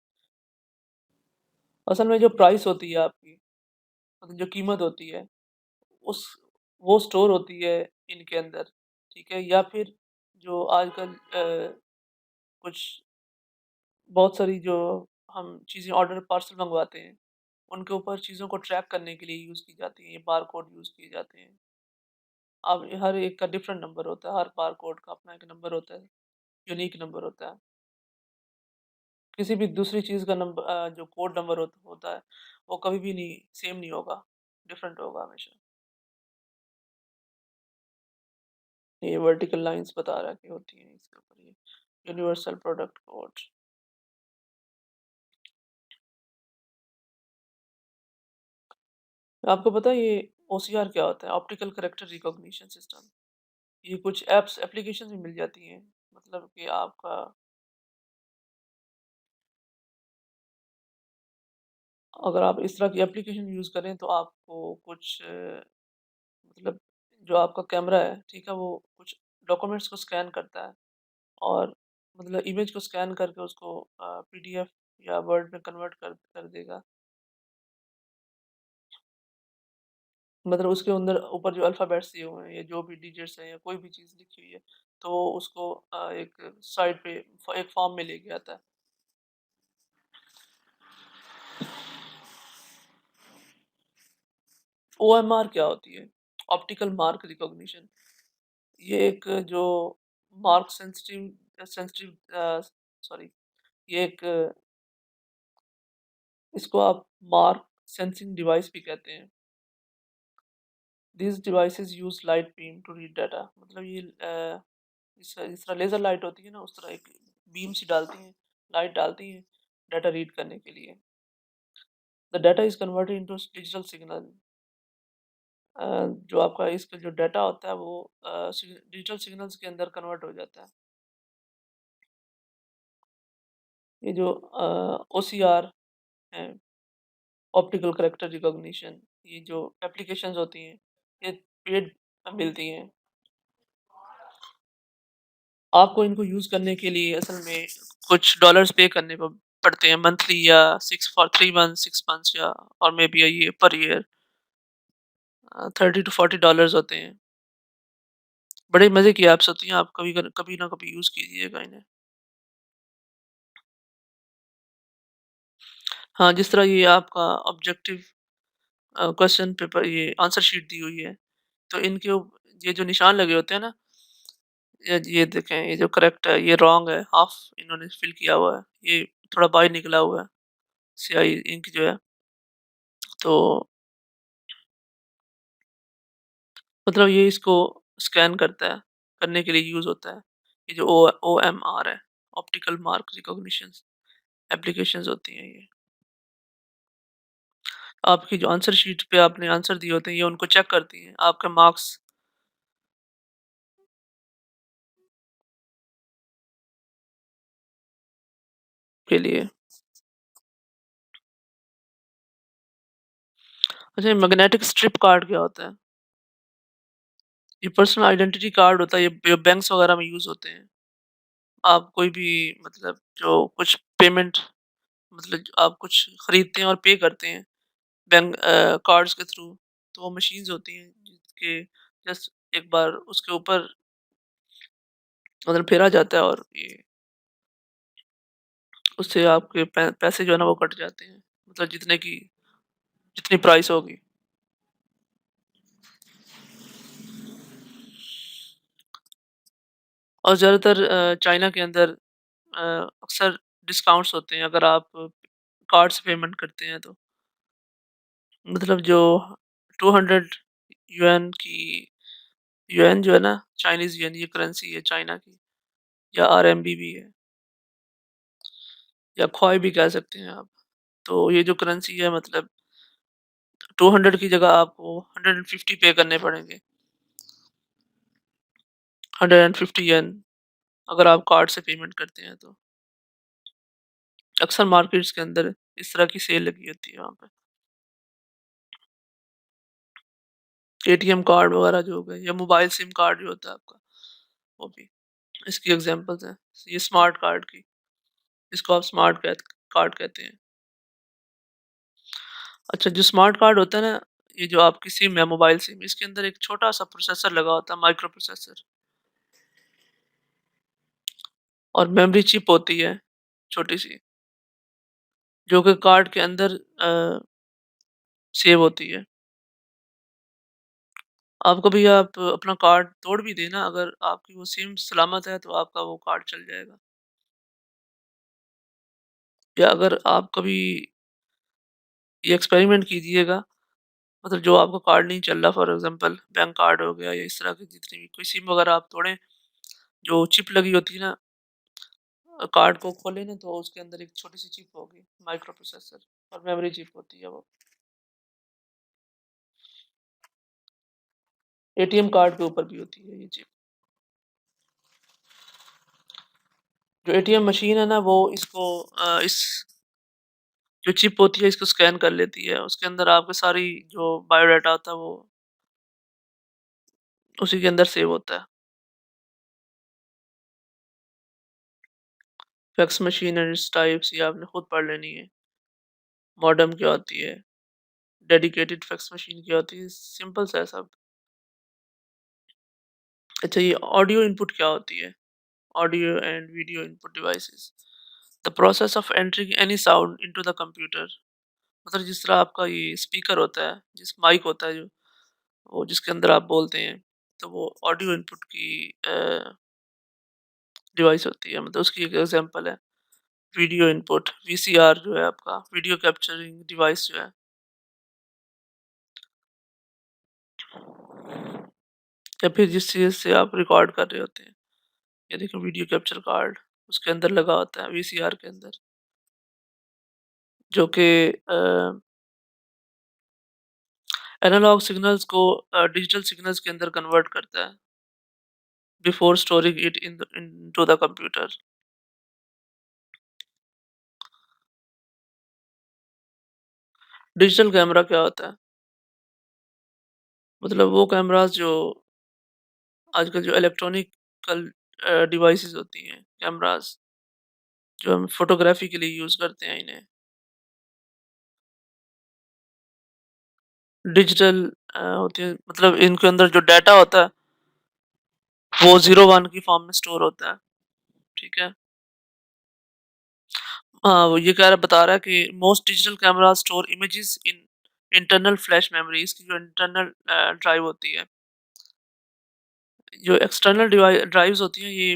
असल में जो प्राइस होती है आपकी, मतलब जो कीमत होती है, उस वो स्टोर होती है इनके अंदर, ठीक है? या फिर जो आजकल कुछ बहुत सारी जो हम चीज़ें ऑर्डर पार्सल मँगवाते हैं, उनके ऊपर चीज़ों को ट्रैक करने के लिए यूज़ की जाती हैं, ये बारकोड यूज़ किए जाते हैं। अब हर एक का डिफरेंट नंबर होता है, हर बारकोड का अपना एक नंबर होता है, यूनिक नंबर होता है। किसी भी दूसरी चीज़ का जो कोड नंबर होता है, वो कभी भी नहीं सेम नहीं होगा, डिफरेंट होगा हमेशा। ये वर्टिकल लाइन्स बता रहा है कि होती हैं इसके ऊपर ये, यूनिवर्सल प्रोडक्ट कोड। आपको पता है ये ओसीआर क्या होता है? Optical character recognition system. ये कुछ एप्लीकेशंस भी मिल जाती हैं, मतलब कि आपका, अगर आप इस तरह की एप्लीकेशन यूज़ करें तो आपको कुछ मतलब जो आपका कैमरा है, ठीक है? वो कुछ डॉक्यूमेंट्स को स्कैन करता है, और मतलब इमेज को स्कैन करके उसको पीडीएफ या वर्ड में कन्वर्ट कर देगा। मतलब उसके अंदर ऊपर जो अल्फ़ाबेट्स दिए हुए हैं, या जो भी डिजिट्स हैं, या कोई भी चीज़ लिखी हुई है, तो वो उसको एक साइड पे एक फ़ॉर्म में लेके आता है। ओएमआर क्या होती है? Optical mark recognition. ये एक जो मार्क सेंसिटिव सॉरी, ये एक, इसको आप मार्क सेंसिंग डिवाइस भी कहते हैं। These devices use light beam to read data, मतलब ये इस तरह लेज़र लाइट होती है ना, उस तरह एक बीम सी डालती हैं, लाइट डालती हैं डाटा रीड करने के लिए। The data is converted into digital signal. जो आपका इसका जो डाटा होता है वो डिजिटल सिग्नल्स के अंदर कन्वर्ट हो जाता है। ये जो ओसीआर है, ऑप्टिकल कैरेक्टर रिकॉग्निशन, ये जो एप्लीकेशंस होती हैं, ये पेड मिलती हैं। आपको इनको यूज़ करने के लिए असल में कुछ डॉलर्स पे करने पड़ते हैं मंथली, या 6 फॉर 3 मंथ्स, 6 मंथ्स, या और मे बी ये पर ईयर 30 टू 40 डॉलर्स होते हैं। बड़े मज़े की ऐप्स होती हैं, आप कभी ना कभी यूज़ कीजिएगा इन्हें। हाँ, जिस तरह ये आपका ऑब्जेक्टिव क्वेश्चन पेपर, ये आंसर शीट दी हुई है, तो इनके ये जो निशान लगे होते हैं ना, ये देखें, ये जो करेक्ट है, ये रॉन्ग है, हाफ इन्होंने फिल किया हुआ है, ये थोड़ा बाहर निकला हुआ है, स्याही इंक जो है। तो मतलब ये इसको स्कैन करता है, करने के लिए यूज़ होता है। ये जो ओ ओएमआर है, ऑप्टिकल मार्क रिकॉग्निशन एप्लीकेशंस होती हैं ये। आपकी जो आंसर शीट पे आपने आंसर दिए होते हैं, ये उनको चेक करती हैं, आपके मार्क्स के लिए। अच्छा, मैग्नेटिक स्ट्रिप कार्ड क्या होता है? ये पर्सनल आइडेंटिटी कार्ड होता है, ये बैंक्स वगैरह में यूज़ होते हैं। आप कोई भी मतलब जो कुछ पेमेंट, मतलब आप कुछ खरीदते हैं और पे करते हैं कार्ड्स के थ्रू, तो वो मशीन्स होती हैं जिसके जस्ट एक बार उसके ऊपर मतलब फेरा जाता है, और ये उससे आपके पैसे जो है ना वो कट जाते हैं, मतलब जितनी प्राइस होगी। और ज़्यादातर चाइना के अंदर अक्सर डिस्काउंट्स होते हैं अगर आप कार्ड से पेमेंट करते हैं तो। मतलब जो 200 युआन की, युआन जो है ना, चाइनीज़ युआन, ये करेंसी है चाइना की, या आरएमबी भी है, या क्वाय भी कह सकते हैं आप। तो ये जो करेंसी है, मतलब 200 की जगह आपको 150 पे करने पड़ेंगे, 150 येन, अगर आप कार्ड से पेमेंट करते हैं तो। अक्सर मार्केट्स के अंदर इस तरह की सेल लगी होती है वहाँ पे। एटीएम कार्ड वगैरह जो हो गए, या मोबाइल सिम कार्ड जो होता है आपका, वो भी इसकी एग्ज़ाम्पल्स हैं। ये स्मार्ट कार्ड की, इसको आप कार्ड कहते हैं। अच्छा, जो स्मार्ट कार्ड होता है ना, ये जो आपकी सिम है, मोबाइल सिम, इसके अंदर एक छोटा-सा प्रोसेसर लगा होता है, माइक्रो प्रोसेसर, और मेमोरी चिप होती है, छोटी-सी, जो कि कार्ड के अंदर सेव होती है। आप कभी आप अपना कार्ड तोड़ भी दें ना, अगर आपकी वो सिम सलामत है, तो आपका वो कार्ड चल जाएगा। या अगर आप कभी ये एक्सपेरिमेंट कीजिएगा, मतलब जो आपका कार्ड नहीं चल रहा, फॉर एग्ज़ाम्पल बैंक कार्ड हो गया, या इस तरह की जितनी भी कोई सिम वगैरह आप तोड़ें, जो चिप लगी होती है ना, कार्ड को खोलें ना, तो उसके अंदर एक छोटी-सी चिप होगी, माइक्रो प्रोसेसर, और मेमोरी चिप होती है वो। एटीएम कार्ड के ऊपर भी होती है ये चिप। जो एटीएम मशीन है ना, वो इसको इस जो चिप होती है, इसको स्कैन कर लेती है। उसके अंदर आपकी सारी जो बायोडाटा होता है, वो उसी के अंदर सेव होता है। Fax machine and its types, ये आपने खुद पढ़ लेनी है। मॉडेम क्या होती है, डेडिकेटेड फैक्स मशीन क्या होती है, सिंपल सा है सब। अच्छा, ये ऑडियो इनपुट क्या होती है? Audio and video input devices, the process of entering any sound into the computer. मतलब जिस तरह आपका ये स्पीकर होता है, जिस माइक होता है जो, वो जिसके अंदर आप बोलते हैं, तो वो ऑडियो इनपुट की डिवाइस होती है, मतलब उसकी एक एग्जांपल है। वीडियो इनपुट, वीसीआर जो है आपका, वीडियो कैप्चरिंग डिवाइस जो है, या फिर जिस चीज़ से आप रिकॉर्ड कर रहे होते हैं। ये देखो, वीडियो कैप्चर कार्ड उसके अंदर लगा होता है, वीसीआर के अंदर, जो कि एनालॉग सिग्नल्स को डिजिटल सिग्नल्स के अंदर कन्वर्ट करता है, before storing it into the computer. Digital camera क्या होता है? मतलब वो कैमराज़ जो आजकल जो इलेक्ट्रॉनिकल डिवाइसेज़ होती हैं, कैमराज़ जो हम फ़ोटोग्राफ़ी के लिए यूज़ करते हैं इन्हें, डिजिटल होती हैं मतलब इनके अंदर जो डाटा होता है, वो 0-1 की फ़ॉर्म में स्टोर होता है, ठीक है? हाँ, वो ये बता रहा है कि most digital cameras store images in internal flash memory इसकी जो इंटरनल ड्राइव होती है, जो एक्सटर्नल ड्राइव्स होती हैं ये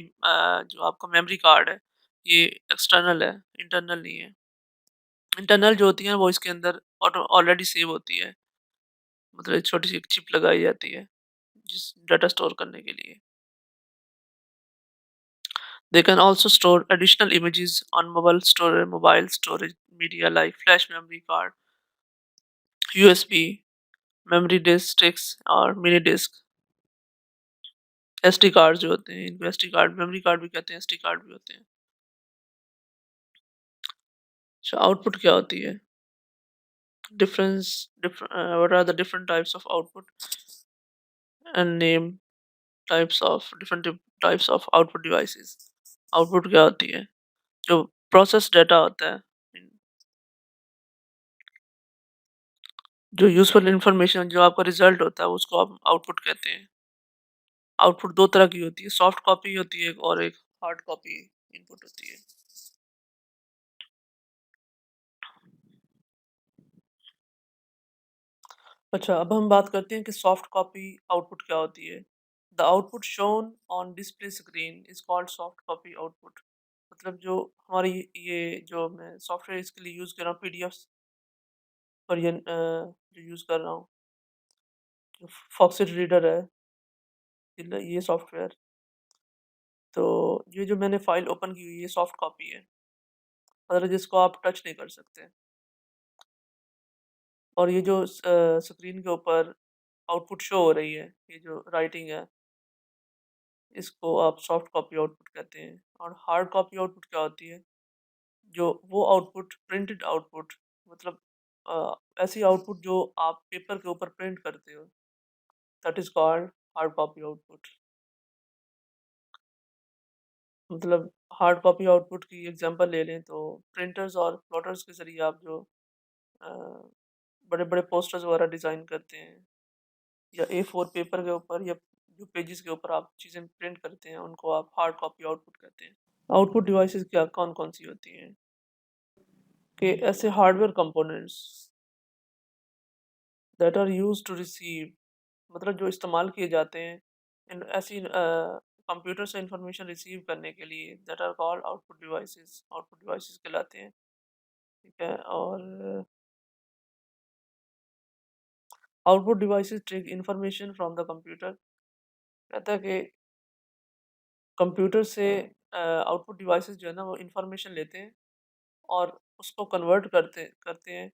जो आपका मेमोरी कार्ड है, ये एक्सटर्नल है, इंटरनल नहीं है। इंटरनल जो होती हैं वो इसके अंदर ऑलरेडी सेव होती है, मतलब एक छोटी-सी एक चिप लगाई जाती है, जिस डाटा स्टोर करने के लिए। They can also store additional images on mobile storage media like flash memory card, USB, memory disk sticks और मिनी डिस्क। एसडी कार्ड जो होते हैं इनको एसडी कार्ड मेमोरी कार्ड भी कहते हैं, एसडी कार्ड भी होते हैं। अच्छा आउटपुट क्या होती है? What are the different types of output and name types of output devices? Output क्या होती है? जो प्रोसेस डाटा होता है, जो यूज़फुल इन्फॉर्मेशन जो आपका रिज़ल्ट होता है उसको आप आउटपुट कहते हैं। आउटपुट 2 तरह की होती है, सॉफ्ट कॉपी होती है और एक हार्ड कॉपी इनपुट होती है। अच्छा, अब हम बात करते हैं कि सॉफ्ट कॉपी आउटपुट क्या होती है। The output shown on display screen is called soft copy output. मतलब जो हमारी ये जो मैं सॉफ्टवेयर इसके लिए यूज़ कर रहा हूँ पीडीएफ्स पर जो यूज़ कर रहा हूँ, जो फॉक्सिट रीडर है, ये सॉफ्टवेयर। तो ये जो मैंने फ़ाइल ओपन की हुई है, ये सॉफ्ट कॉपी है, मतलब जिसको आप टच नहीं कर सकते। और ये जो स्क्रीन के ऊपर आउटपुट शो हो रही है, ये जो राइटिंग है, इसको आप सॉफ्ट कॉपी आउटपुट कहते हैं। और हार्ड कॉपी आउटपुट क्या होती है? जो वो आउटपुट प्रिंटेड आउटपुट मतलब ऐसी आउटपुट जो आप पेपर के ऊपर प्रिंट करते हो, that is called hard copy output. मतलब हार्ड कॉपी आउटपुट की एग्जांपल ले लें तो प्रिंटर्स और प्लॉटर्स के ज़रिए आप जो अ, बड़े-बड़े पोस्टर्स वगैरह डिज़ाइन करते हैं या ए4 पेपर के ऊपर या जो पेजेस के ऊपर आप चीज़ें प्रिंट करते हैं, उनको आप हार्ड कॉपी आउटपुट कहते हैं। आउटपुट डिवाइसेस क्या कौन-कौन सी होती हैं? कि ऐसे hardware components that are used to receive मतलब जो इस्तेमाल किए जाते हैं इन ऐसी कंप्यूटर से इंफॉर्मेशन रिसीव करने के लिए that are called output devices कहलाते हैं, ठीक है? और output devices take information from the computer कहता है कि कंप्यूटर से आउटपुट डिवाइसेस जो है ना वो इंफॉर्मेशन लेते हैं और उसको कन्वर्ट करते करते हैं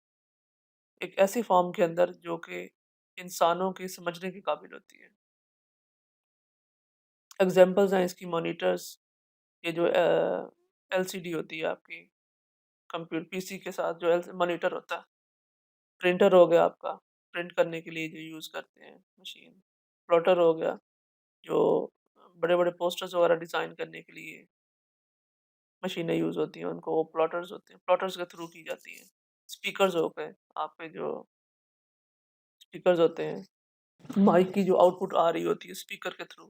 एक ऐसी फॉर्म के अंदर जो कि इंसानों के समझने के काबिल होती है। एग्जांपल्स हैं इसकी मॉनिटर्स, ये जो एलसीडी होती है आपकी कंप्यूटर पीसी के साथ जो मॉनिटर होता है, प्रिंटर हो गया आपका, प्रिंट करने के लिए जो यूज़ करते हैं मशीन, प्लॉटर हो गया जो बड़े-बड़े पोस्टर्स वगैरह डिज़ाइन करने के लिए मशीनें यूज़ होती हैं, उनको वो प्लॉटर्स होते हैं, प्लॉटर्स के थ्रू की जाती हैं। स्पीकर्स हो गए, आपके जो स्पीकर्स होते हैं, माइक की जो आउटपुट आ रही होती है स्पीकर के थ्रू,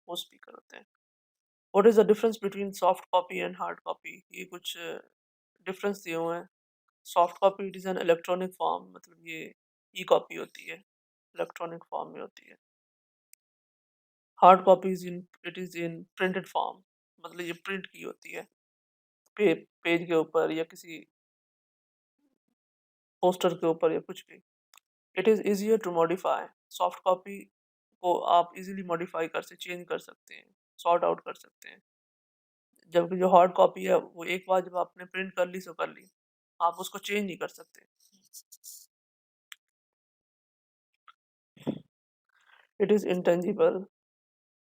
वो स्पीकर होते हैं। What is the difference between soft copy and hard copy? ये कुछ डिफरेंस दिए हुए हैं। Soft copy it is an electronic form मतलब ये ई-कॉपी होती है, इलेक्ट्रॉनिक फॉर्म में होती है। Hard copy it is in printed form मतलब ये प्रिंट की होती है, पेज के ऊपर या किसी पोस्टर के ऊपर या कुछ भी। It is easier to modify, soft copy को आप इज़िली मॉडिफाई चेंज कर सकते हैं, सॉर्ट आउट कर सकते हैं। जबकि जो हार्ड कॉपी है वो एक बार जब आपने प्रिंट कर ली सो कर ली, आप उसको चेंज नहीं कर सकते। इट इज़ इंटेंजिबल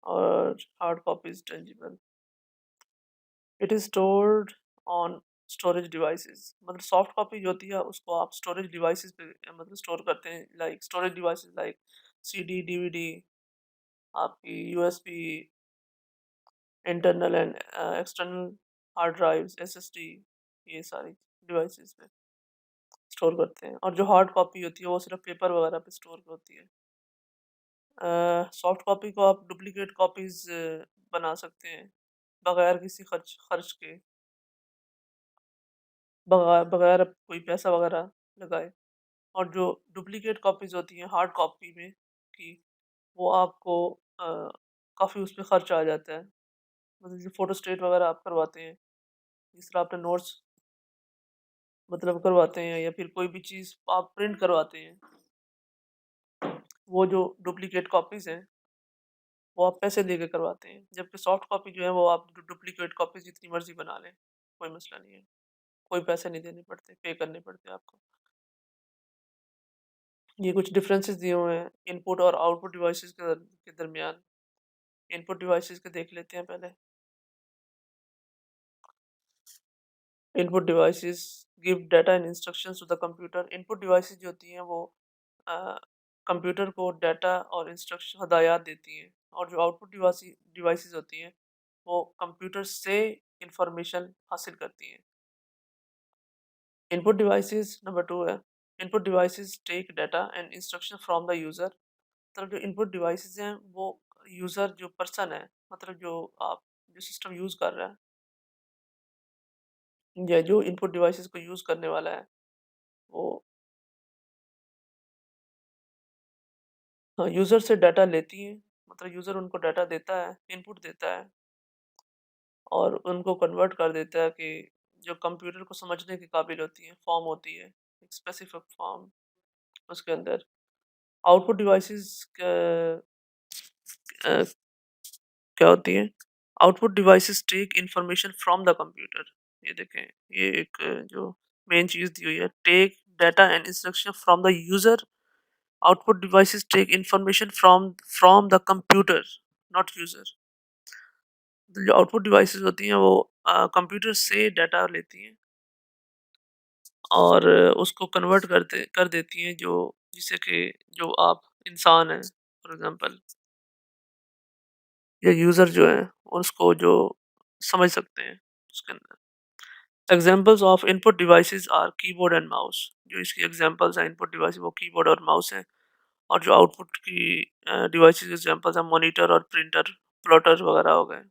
और hard copy is tangible. It is stored on storage devices, मतलब सॉफ्ट कॉपी जो होती है उसको आप स्टोरेज डिवाइसेस पे मतलब स्टोर करते हैं, like storage devices like CD, DVD, आपकी USB, internal and external hard drives, SSD, ये सारी डिवाइसेस पे स्टोर करते हैं। और जो हार्ड कॉपी होती है वो सिर्फ पेपर वगैरह पे स्टोर होती है। सॉफ्ट कॉपी को आप डुप्लीकेट कॉपीज बना सकते हैं बगैर किसी खर्च खर्च के, बगैर कोई पैसा वगैरह लगाए। और जो डुप्लीकेट कॉपीज होती हैं हार्ड कॉपी में की, वो आपको काफ़ी उस पे खर्च आ जाता है। मतलब जो फोटो स्टेट वगैरह आप करवाते हैं, जिस तरह आपने नोट्स मतलब करवाते हैं या फिर कोई भी चीज़ आप प्रिंट करवाते हैं, वो जो डुप्लीकेट कॉपीज हैं वो आप पैसे दे के करवाते हैं। जबकि सॉफ्ट कॉपी जो है वो आप डुप्लीकेट कॉपी जितनी मर्जी बना लें, कोई मसला नहीं है, कोई पैसे नहीं देने पड़ते, पे करने पड़ते आपको। ये कुछ डिफरेंसेस दिए हुए हैं इनपुट और आउटपुट डिवाइसेस के दरमियान। इनपुट डिवाइसेस के देख लेते हैं पहले। Input devices give data and instructions to the computer. Input devices जो होती हैं वो कंप्यूटर को डाटा और इंस्ट्रक्शन हदायत देती हैं। और जो आउटपुट डिवाइसेस होती हैं वो कंप्यूटर से इंफॉर्मेशन हासिल करती हैं। इनपुट डिवाइसेस नंबर 2 है, input devices take data and instruction from the user. मतलब जो इनपुट डिवाइसेस हैं वो यूज़र जो पर्सन है, मतलब जो आप जो सिस्टम यूज़ कर रहा है या जो इनपुट डिवाइसेस को यूज़ करने वाला है वो हाँ, यूज़र से डाटा लेती है। मतलब यूज़र उनको डाटा देता है, इनपुट देता है और उनको कन्वर्ट कर देता है कि जो कंप्यूटर को समझने के काबिल होती है, फॉर्म होती है, एक स्पेसिफिक फॉर्म उसके अंदर। आउटपुट डिवाइसेस क्या होती हैं? Output devices take information from the computer. ये देखें, ये एक जो मेन चीज़ दी हुई है, take data and instruction from the user. Output devices take information from from the computer, not user. जो आउटपुट डिवाइसेस होती हैं वो कंप्यूटर से डाटा लेती हैं और उसको कन्वर्ट कर देती हैं, जो जिससे कि जो आप इंसान हैं फॉर एग्जांपल या यूज़र जो है उसको जो समझ सकते हैं उसके अंदर। Examples of input devices are keyboard and mouse. जो इसकी एग्जांपल्स हैं इनपुट डिवाइस वो कीबोर्ड और माउस हैं। और जो आउटपुट की डिवाइसेस एग्जांपल्स हैं मॉनिटर और प्रिंटर, प्लॉटर वगैरह हो गए,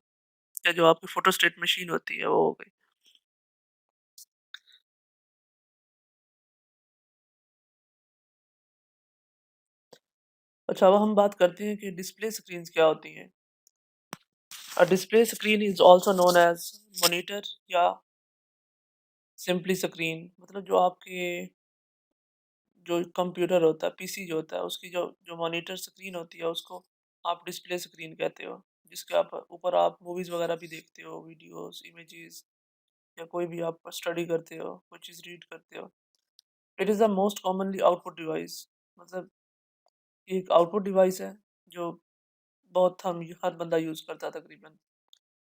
या जो आपकी फोटोस्टेट मशीन होती है वो हो गई। अच्छा, अब हम बात करते हैं कि डिस्प्ले स्क्रीन क्या होती हैं। A display screen is also known as monitor या सिंपली स्क्रीन। मतलब जो आपके जो कंप्यूटर होता है, पीसी जो होता है, उसकी जो जो मॉनिटर स्क्रीन होती है उसको आप डिस्प्ले स्क्रीन कहते हो। जिसके आप ऊपर आप मूवीज़ वगैरह भी देखते हो, वीडियोस, इमेजेस, या कोई भी आप स्टडी करते हो, कोई चीज़ रीड करते हो। It is the most commonly output device. मतलब ये एक आउटपुट डिवाइस है जो बहुत हर बंदा यूज़ करता है तकरीबन।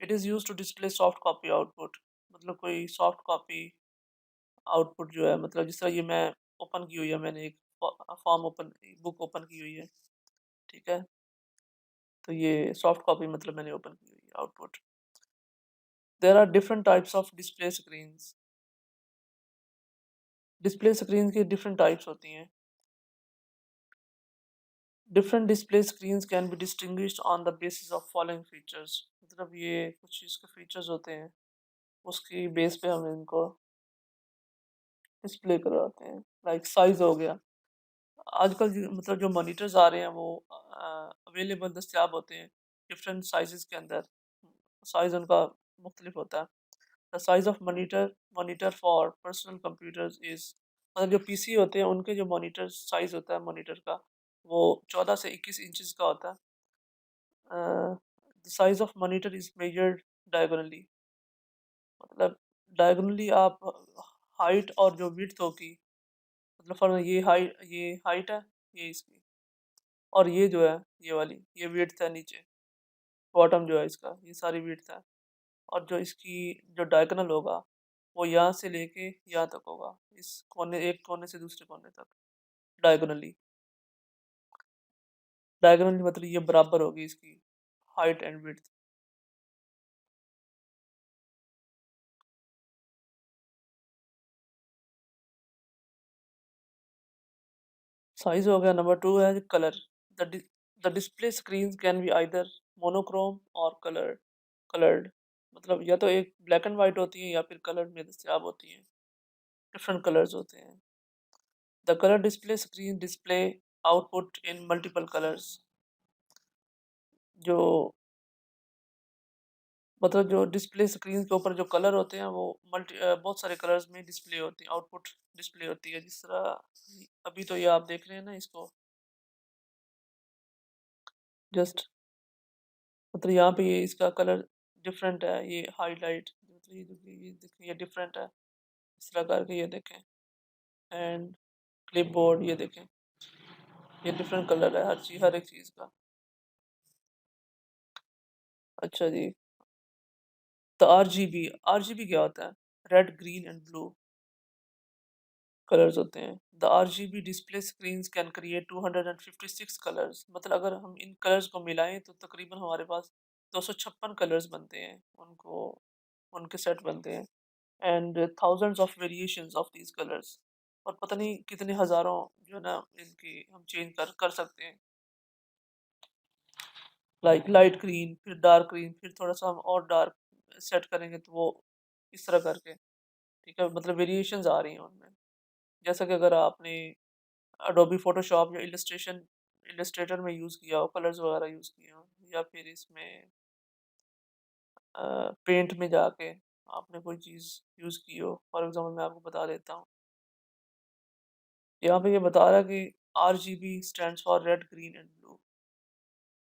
It is use to display soft copy output. मतलब कोई सॉफ्ट कॉपी आउटपुट जो है, मतलब जिस तरह ये मैं ओपन की हुई है, मैंने एक फॉर्म ओपन बुक ओपन की हुई है, ठीक है? तो ये सॉफ्ट कॉपी मतलब मैंने ओपन की हुई है output. There are different types of display screens. Display screen की डिफरेंट टाइप्स होती हैं। Different display screens can be distinguished on the basis of following features. मतलब ये कुछ इसके फीचर्स होते हैं, उसकी बेस पे हम इनको डिस्प्ले करवाते हैं। लाइक साइज़ हो गया। आजकल मतलब जो मॉनिटर्स आ रहे हैं वो अवेलेबल दस्तयाब होते हैं डिफरेंट साइजेस के अंदर। साइज़ उनका मुख्तलिफ होता है। The size of monitor for personal computers is, मतलब जो पीसी होते हैं उनके जो मॉनिटर साइज़ होता है मॉनिटर का, वो 14 से 21 इंचेस का होता है। The size of monitor is measured diagonally. मतलब डायगोनली आप हाइट और जो विड्थ होगी, मतलब फॉर ये हाइट है, ये इसकी, और ये जो है ये वाली ये विड्थ है नीचे, बॉटम जो है इसका ये सारी विड्थ है। और जो इसकी जो डायगोनल होगा वो यहाँ से लेके यहाँ तक होगा, इस कोने एक कोने से दूसरे कोने तक, डायगोनली। डायगोनली मतलब ये बराबर होगी इसकी हाइट एंड विड्थ। साइज हो गया। नंबर 2 है colour. The display screen can be either monochrome और कलर्ड। मतलब या तो एक ब्लैक एंड वाइट होती है या फिर कलर में दस्तियाब होती हैं, डिफरेंट कलर्स होते हैं। The colour display screen display output in multiple colours. जो मतलब जो डिस्प्ले स्क्रीन के ऊपर जो कलर होते हैं वो बहुत सारे कलर्स में डिस्प्ले होती है, आउटपुट डिस्प्ले होती है। जिस तरह अभी तो ये आप देख रहे हैं ना इसको, जस्ट मतलब यहाँ पे ये इसका कलर डिफरेंट है, ये हाईलाइट मतलब ये देखिए ये डिफरेंट है। इस तरह करके ये देखें, एंड क्लिपबोर्ड ये देखें, ये डिफरेंट कलर है हर चीज़, हर एक चीज़ का। अच्छा जी। तो आरजीबी क्या होता है? Red green and blue colours होते हैं। The RGB display screens can create 256 colours. मतलब अगर हम इन कलर्स को मिलाएं तो तकरीबन हमारे पास 256 कलर्स बनते हैं, उनको उनके सेट बनते हैं। And thousands of variations of these colours. और पता नहीं कितने हजारों जो है ना इनकी हम चेंज कर सकते हैं। लाइक लाइट ग्रीन, फिर डार्क ग्रीन, फिर थोड़ा सा हम और डार्क सेट करेंगे तो वो इस तरह करके, ठीक है, मतलब वेरिएशंस आ रही हैं उनमें। जैसा कि अगर आपने अडोबी फोटोशॉप या इलस्ट्रेटर में यूज़ किया हो, कलर्स वगैरह यूज़ किए हो, या फिर इसमें पेंट में जाके आपने कोई चीज़ यूज़ की हो। फॉर एग्जांपल मैं आपको बता देता हूँ, यहाँ पे ये बता रहा है कि RGB stands for red green and blue.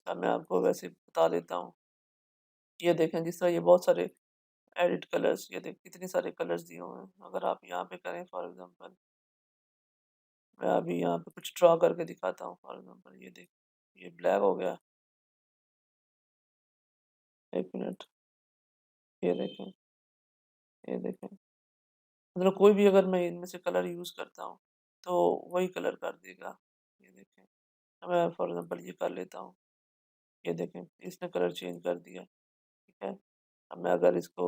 अब मैं आपको वैसे बता देता हूँ। ये देखें जिस तरह ये बहुत सारे एडिट कलर्स, ये देख कितने सारे कलर्स दिए हुए हैं। अगर आप यहाँ पे करें फॉर एग्जांपल, मैं अभी यहाँ पे कुछ ड्रॉ करके दिखाता हूँ। फॉर एग्जांपल ये देख, ये ब्लैक हो गया। एक मिनट, ये देखें, ये देखें, मतलब कोई भी अगर मैं इनमें से कलर यूज़ करता हूँ तो वही कलर कर देगा। ये देखें, अब मैं फॉर एग्जांपल ये कर लेता हूँ। ये देखें इसने कलर चेंज कर दिया, ठीक है। अब मैं अगर इसको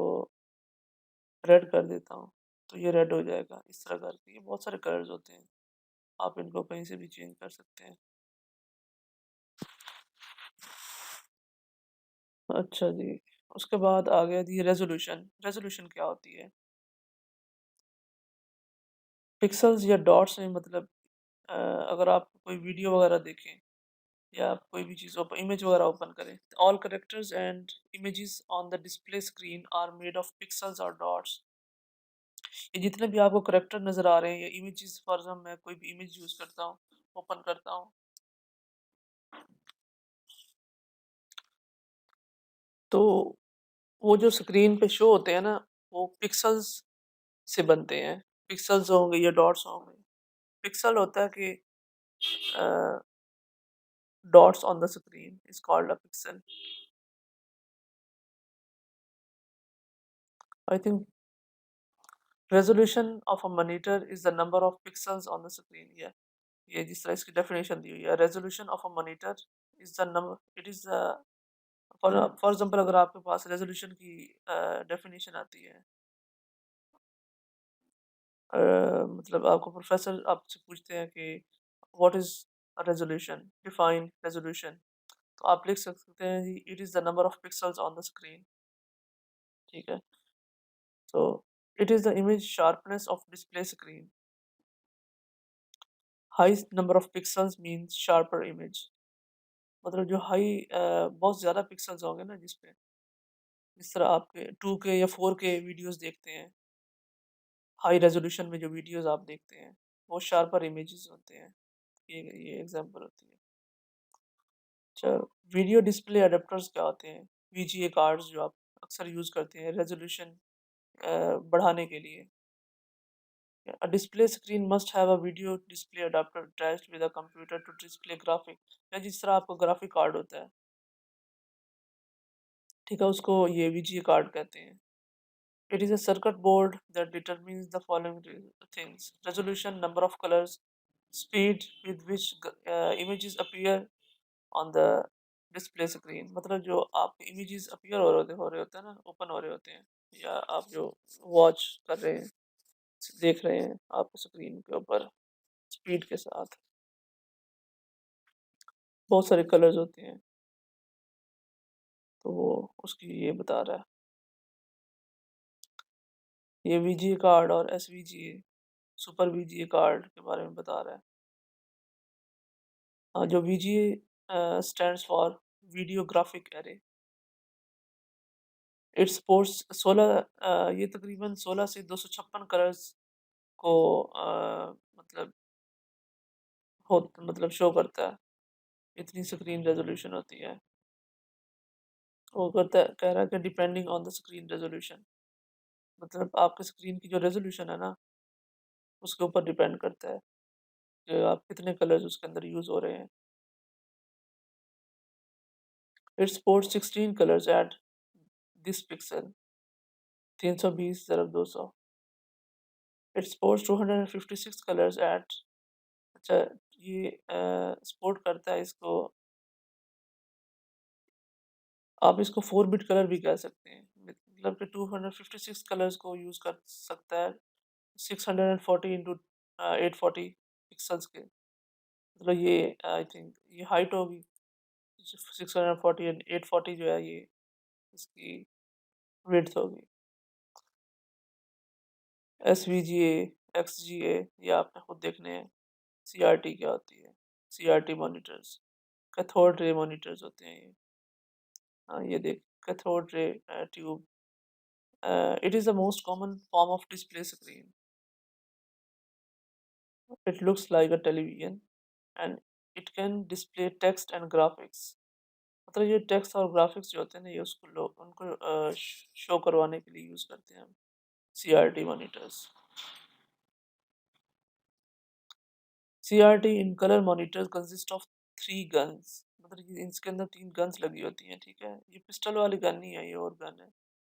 रेड कर देता हूँ तो ये रेड हो जाएगा। इस तरह करके ये बहुत सारे कलर्स होते हैं, आप इनको कहीं से भी चेंज कर सकते हैं। अच्छा जी। उसके बाद आ गया जी रेजोल्यूशन। रेजोल्यूशन क्या होती है? पिक्सेल्स या डॉट्स में मतलब अगर आप कोई वीडियो वगैरह देखें या आप कोई भी चीज़ ओपन इमेज वगैरह ओपन करें, all characters and images on the display screen are made of pixels और डॉट्स। ये जितने भी आपको कैरेक्टर नज़र आ रहे हैं या इमेजेस, फॉर एग्जाम्पल मैं कोई भी इमेज यूज़ करता हूँ, ओपन करता हूँ, तो वो जो स्क्रीन पे शो होते हैं ना, वो पिक्सेल्स से बनते हैं। पिक्सेल्स होंगे या डॉट्स होंगे। पिक्सल होता है कि dots on the screen is called a pixel. I think resolution of a monitor is the number of pixels on the screen. ये जिस तरह इसकी डेफिनेशन दी हुई है, resolution of a monitor is the number, it is for example अगर आपके पास resolution की definition आती है, मतलब आपको प्रोफेसर आपसे पूछते हैं कि what is resolution, define resolution, तो आप लिख सकते हैं जी it is the number of pixels on the screen, ठीक है। So it is the image sharpness of display screen. High number of pixels means sharper image. मतलब जो बहुत ज़्यादा पिक्सेल्स होंगे ना जिसपे, जिस तरह आपके 2K या 4K वीडियोस देखते हैं, हाई रेजोल्यूशन में जो वीडियोस आप देखते हैं वो शार्पर इमेजेस होते हैं। ये एग्जांपल होती है। अच्छा, वीडियो डिस्प्ले अडेप्टर्स क्या होते हैं? वीजीए कार्ड्स जो आप अक्सर यूज़ करते हैं रेजोल्यूशन बढ़ाने के लिए। A display screen must have a video display adapter attached with a computer to display graphic। या जिस तरह आपको ग्राफिक कार्ड होता है, ठीक है, उसको ये वीजीए कार्ड कहते हैं। It is a circuit board that determines the following things: resolution, number of colors, speed with which images appear on the display screen. मतलब जो आपके इमेजेस अपीयर हो रहे होते हैं ना, ओपन हो रहे होते हैं, या आप जो वॉच कर रहे हैं, देख रहे हैं आपको स्क्रीन के ऊपर स्पीड के साथ, बहुत सारे कलर्स होते हैं, तो वो उसकी ये बता रहा है। ये वीजीए कार्ड और एसवीजीए, सुपर वीजीए कार्ड के बारे में बता रहा है। जो VGA stands for video graphic array. It's sports 16, ये तकरीबन 16 से 256 कलर्स को मतलब मतलब शो करता है। इतनी स्क्रीन रेजोल्यूशन होती है। वो करता है, कह रहा है कि depending on the screen resolution, मतलब आपके स्क्रीन की जो रेजोल्यूशन है ना, उसके ऊपर डिपेंड करता है कि आप कितने कलर्स उसके अंदर यूज हो रहे हैं। It supports 16 colours at this pixel, 320 × 200। It supports 256 colours at, अच्छा, ये सपोर्ट करता है इसको, आप इसको 4 बिट कलर भी कह सकते हैं, मतलब कि 256 कलर्स को यूज कर सकता है 640 × 840 पिक्सल्स के। मतलब ये आई थिंक ये हाइट होगी, 640 एंड 840 जो है ये इसकी विड्थ होगी। एस वी जी एक्स जी ए, ये आपने खुद देखने हैं। सी आर टी क्या होती है? C R T monitors, cathode ray monitors होते हैं ये। हाँ, ये देख, cathode ray tube. It is the most common form of display screen. It looks like a television and it can display text and graphics. मतलब ये text और graphics जो होते हैं ना, ये उसको लोग उनको शो करवाने के लिए यूज़ करते हैं C R T monitors. C R T in colour monitors consist of 3 guns. मतलब ये इसके अंदर 3 गन्स लगी होती हैं, ठीक है। ये पिस्टल वाली गन नहीं है, ये और गन है।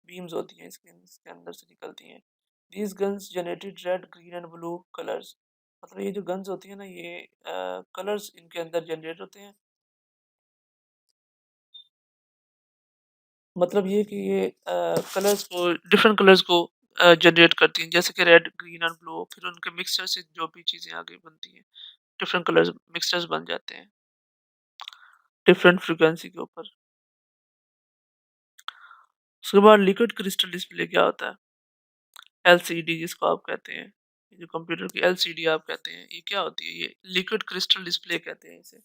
बीम्स होती हैं इसके अंदर से निकलती हैं। These guns generated red, green and blue colours. मतलब ये जो गन्स होती हैं ना, ये कलर्स इनके अंदर जनरेट होते हैं। मतलब ये कि ये कलर्स को, डिफरेंट कलर्स को जनरेट करती हैं, जैसे कि रेड, ग्रीन और ब्लू। फिर उनके मिक्सचर से जो भी चीज़ें आगे बनती हैं, डिफरेंट कलर्स मिक्सचर्स बन जाते हैं डिफरेंट फ्रीक्वेंसी के ऊपर। उसके बाद लिक्विड क्रिस्टल डिस्प्ले क्या होता है? एलसीडी जिसको आप कहते हैं, ये जो कंप्यूटर की एलसीडी आप कहते हैं, ये क्या होती है? ये लिक्विड क्रिस्टल डिस्प्ले कहते हैं इसे।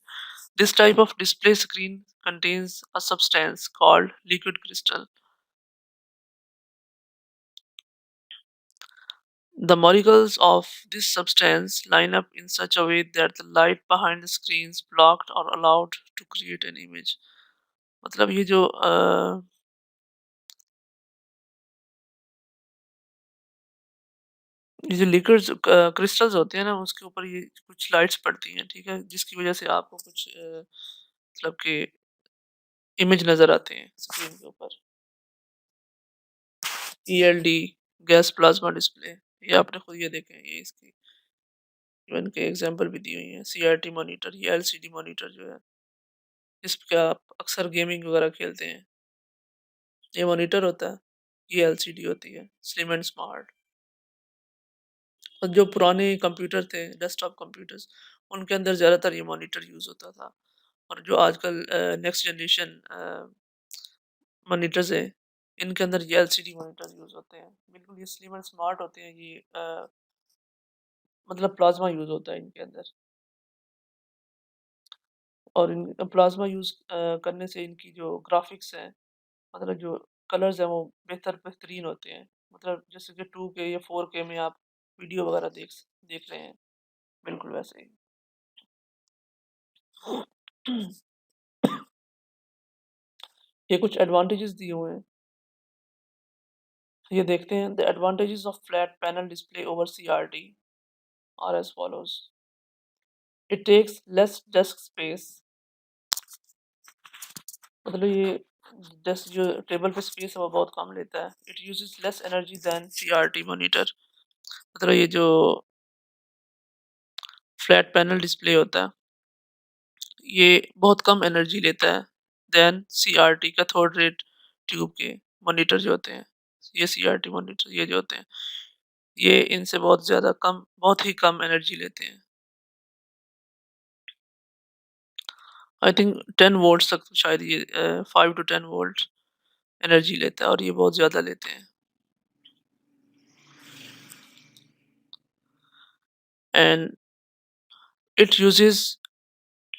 This type of display screen contains a substance called liquid crystal. The molecules of this substance line up in such a way that the light behind the screen is blocked or allowed to create an image। मतलब ये जो liquid crystals होते हैं ना, उसके ऊपर ये कुछ लाइट्स पड़ती हैं, ठीक है, जिसकी वजह से आपको कुछ मतलब कि इमेज नजर आते हैं स्क्रीन के ऊपर। ईएलडी, गैस प्लाज्मा डिस्प्ले, ये आपने खुद ये देखे हैं, ये इसकी इवन के एग्जांपल भी दी हुई हैं। सीआरटी मॉनिटर, ये एलसीडी मॉनिटर जो है, इस पे आप अक्सर गेमिंग वगैरह खेलते हैं, ये मॉनिटर होता है। ये एलसीडी होती है, स्लिम एंड स्मार्ट। और जो पुराने कंप्यूटर थे, डेस्कटॉप कंप्यूटर्स, उनके अंदर ज़्यादातर ये मॉनिटर यूज़ होता था। और जो आजकल नेक्स्ट जनरेशन मॉनिटर्स हैं, इनके अंदर ये एलसीडी मॉनिटर यूज़ होते हैं। बिल्कुल ये स्लिम एंड स्मार्ट होते हैं। ये मतलब प्लाज्मा यूज़ होता है इनके अंदर। और इन प्लाज्मा यूज़ करने से इनकी जो ग्राफिक्स हैं, मतलब जो कलर्स हैं, वो बेहतरीन होते हैं। मतलब जैसे कि 2K या 4K में आप वीडियो वगैरह देख रहे हैं, बिल्कुल वैसे ही। ये कुछ एडवांटेजेस दिए हुए हैं, ये देखते हैं। The advantages of flat panel display over CRT are as follows. It takes less desk space. मतलब ये डेस्क जो टेबल पे स्पेस है वो बहुत कम लेता है। It uses less energy than CRT monitor. मतलब ये जो फ्लैट पैनल डिस्प्ले होता है, ये बहुत कम एनर्जी लेता है than CRT cathode ray tube के मॉनिटर जो होते हैं। ये सीआरटी मॉनिटर ये जो होते हैं, ये इनसे बहुत ही कम एनर्जी लेते हैं। आई थिंक 10 वोल्ट्स तक शायद ये 5 टू 10 वोल्ट एनर्जी लेता है और ये बहुत ज़्यादा लेते हैं। And it uses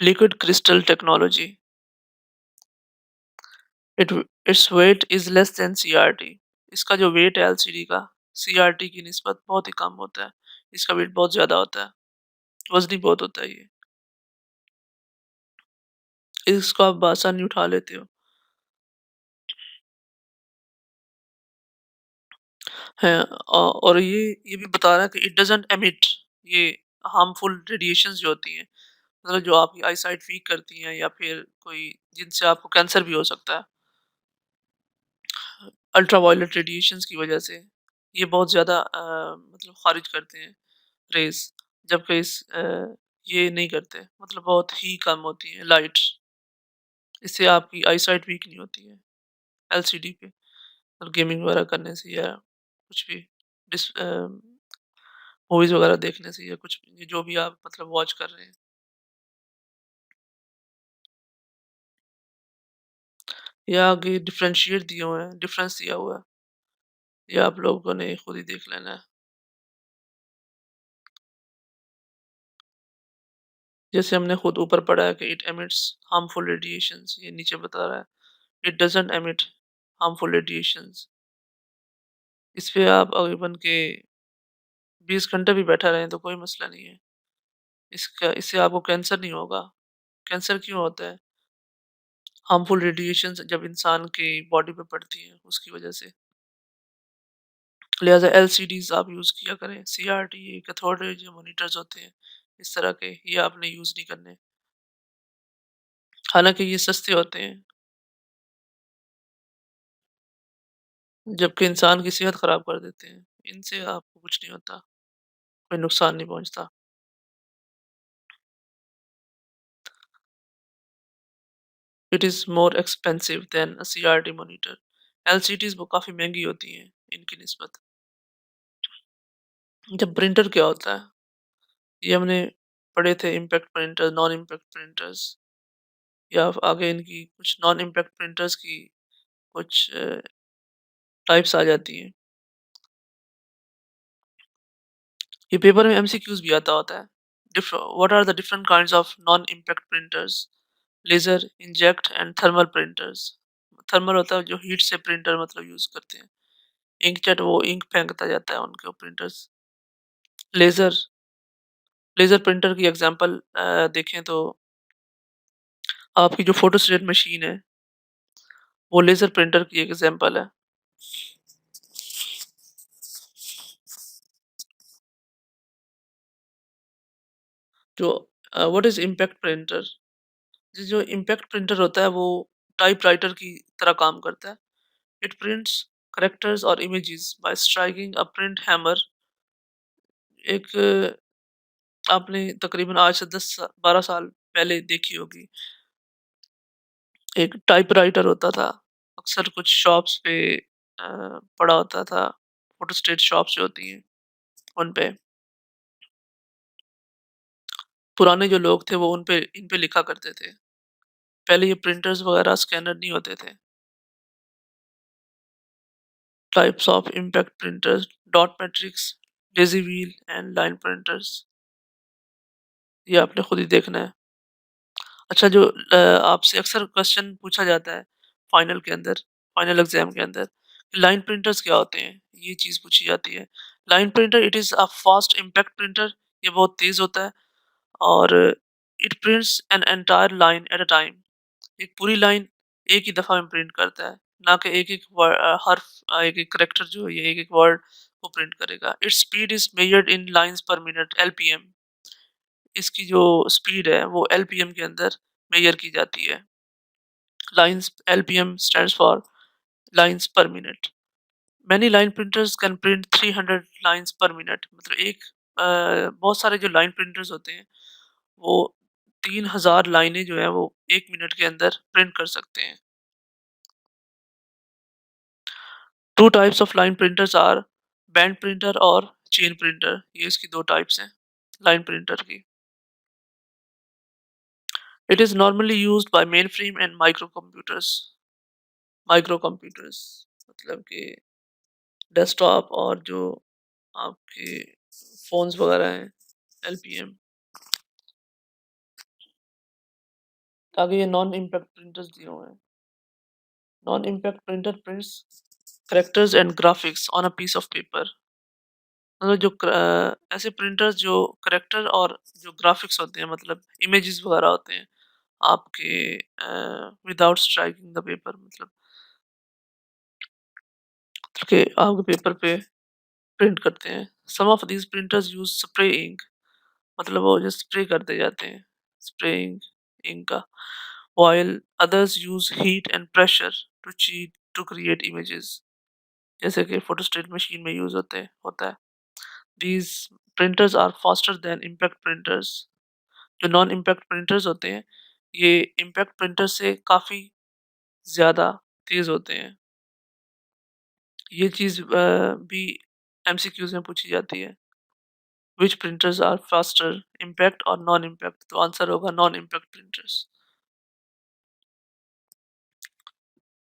liquid crystal technology. It its weight is less than CRT. इसका जो वेट है एलसीडी का सीआरटी की निस्बत बहुत ही कम होता है। इसका वेट बहुत ज़्यादा होता है, वज़नी बहुत होता है ये। इसको आप बआसानी उठा लेते हो। हैं और ये भी बता रहा है कि इट डज़न्ट एमिट ये हार्मफुल रेडिएशंस जो होती हैं, मतलब जो आपकी आईसाइट वीक करती हैं या फिर कोई जिनसे आपको कैंसर भी हो सकता है। अल्ट्रावायलेट रेडिएशंस की वजह से ये बहुत ज़्यादा मतलब ख़ारिज करते हैं रेज़, जबकि ये नहीं करते, मतलब बहुत ही कम होती है लाइट। इससे आपकी आईसाइट वीक नहीं होती है एलसीडी पे और गेमिंग वगैरह करने से या कुछ भी मूवीज़ वगैरह देखने से या कुछ भी जो भी आप मतलब वॉच कर रहे हैं। या आगे डिफरेंशिएट दिए हुए हैं, डिफरेंस दिया हुआ है, ये आप लोगों ने खुद ही देख लेना है। जैसे हमने खुद ऊपर पढ़ा है कि इट एमिट्स हार्मफुल रेडिएशंस, ये नीचे बता रहा है it doesn't emit harmful radiations. इस पे आप करीबन के 20 घंटे भी बैठा रहें तो कोई मसला नहीं है। इससे आपको कैंसर नहीं होगा। कैंसर क्यों होता है? हार्मफुल रेडिएशंस जब इंसान की बॉडी पे पड़ती हैं उसकी वजह से। लिहाज़ा एलसीडीज़ आप यूज़ किया करें, सीआरटी, कैथोड रे जो मॉनिटर्स होते हैं, इस तरह के ये आपने यूज़ नहीं करने। हालाँकि ये सस्ते होते हैं, जबकि इंसान की सेहत ख़राब कर देते हैं। इनसे आपको कुछ नहीं होता, कोई नुकसान नहीं पहुँचता। It is more expensive than a CRT monitor. LCDs वो काफ़ी महँगी होती हैं इनकी निस्बत। जब प्रिंटर क्या होता है? ये हमने पढ़े थे impact printer, non impact printers या आगे इनकी कुछ नॉन इम्पैक्ट प्रिंटर्स की कुछ टाइप्स आ जाती हैं। ये पेपर में एमसीक्यूज़ भी आता होता है। What are the different kinds of non impact printers? Laser, inkjet and thermal printers. Thermal होता है जो हीट से प्रिंटर मतलब यूज़ करते हैं। इंकजेट वो इंक फेंकता जाता है उनके प्रिंटर्स। लेज़र लेज़र प्रिंटर की एग्ज़ाम्पल देखें तो आपकी जो फोटोस्टेट मशीन है, वो लेज़र प्रिंटर की एक एग्ज़ाम्पल है। जो व्हाट इज़ इम्पैक्ट प्रिंटर? जो इम्पैक्ट प्रिंटर होता है वो टाइपराइटर की तरह काम करता है। इट प्रिंट्स कैरेक्टर्स और images bye striking a print hammer. एक आपने तकरीबन आज से 10-12 साल पहले देखी होगी। एक टाइपराइटर होता था। अक्सर कुछ शॉप्स पे पड़ा होता था। फोटोस्टेट शॉप्स जो होती हैं, उन पे। पुराने जो लोग थे वो इन पे लिखा करते थे। पहले ये प्रिंटर्स वगैरह स्कैनर नहीं होते थे। Types of impact printers, dot matrix, daisy wheel and line printers. ये आपने खुद ही देखना है। अच्छा जो आपसे अक्सर क्वेश्चन पूछा जाता है फाइनल के अंदर, फाइनल एग्ज़ाम के अंदर, लाइन प्रिंटर्स क्या होते हैं? ये चीज़ पूछी जाती है। Line printer it is a fast impact printer. ये बहुत तेज़ होता है और it prints an entire line at a time. एक पूरी लाइन एक ही दफ़ा में प्रिंट करता है, ना कि एक-एक हर्फ एक-एक करैक्टर जो है, ये एक-एक वर्ड को प्रिंट करेगा। Its speed is measured in lines पर मिनट एलपीएम। इसकी जो स्पीड है वो एलपीएम के अंदर मेजर की जाती है। Lines LPM stands for lines per minute. Many line printers can print 300 lines per minute. मतलब बहुत सारे जो लाइन प्रिंटर्स होते हैं वो 3000 लाइनें जो है वो 1 मिनट के अंदर प्रिंट कर सकते हैं। Two types of line printers are band printer और चेन प्रिंटर। ये इसकी दो टाइप्स हैं लाइन प्रिंटर की। It is normally used by main frame and micro computers मतलब कि डेस्कटॉप और जो आपके फ़ोन्स वगैरह हैं, एलपीएम। आगे ये नॉन इम्पैक्ट प्रिंटर्स दिए हुए हैं। Non impact printer prints characters and graphics on a piece of paper. मतलब ऐसे प्रिंटर्स जो कैरेक्टर और जो ग्राफिक्स होते हैं मतलब इमेजेस वगैरह होते हैं आपके विदाउट स्ट्राइकिंग द पेपर मतलब कि आपके पेपर पे प्रिंट करते हैं। Some of these printers use spray ink मतलब वो जो स्प्रे करते जाते हैं स्प्रे इंक का while others use heat and pressure to create images जैसे कि फोटोस्टेट मशीन में यूज होता है। These printers are faster than impact printers। जो नॉन इम्पैक्ट प्रिंटर्स होते हैं ये इम्पैक्ट प्रिंटर से काफ़ी ज़्यादा तेज़ होते हैं। ये चीज़ भी एमसीक्यूज़ में पूछी जाती है। Which printers are faster impact और नॉन इम्पैक्ट? तो आंसर होगा non impact printers.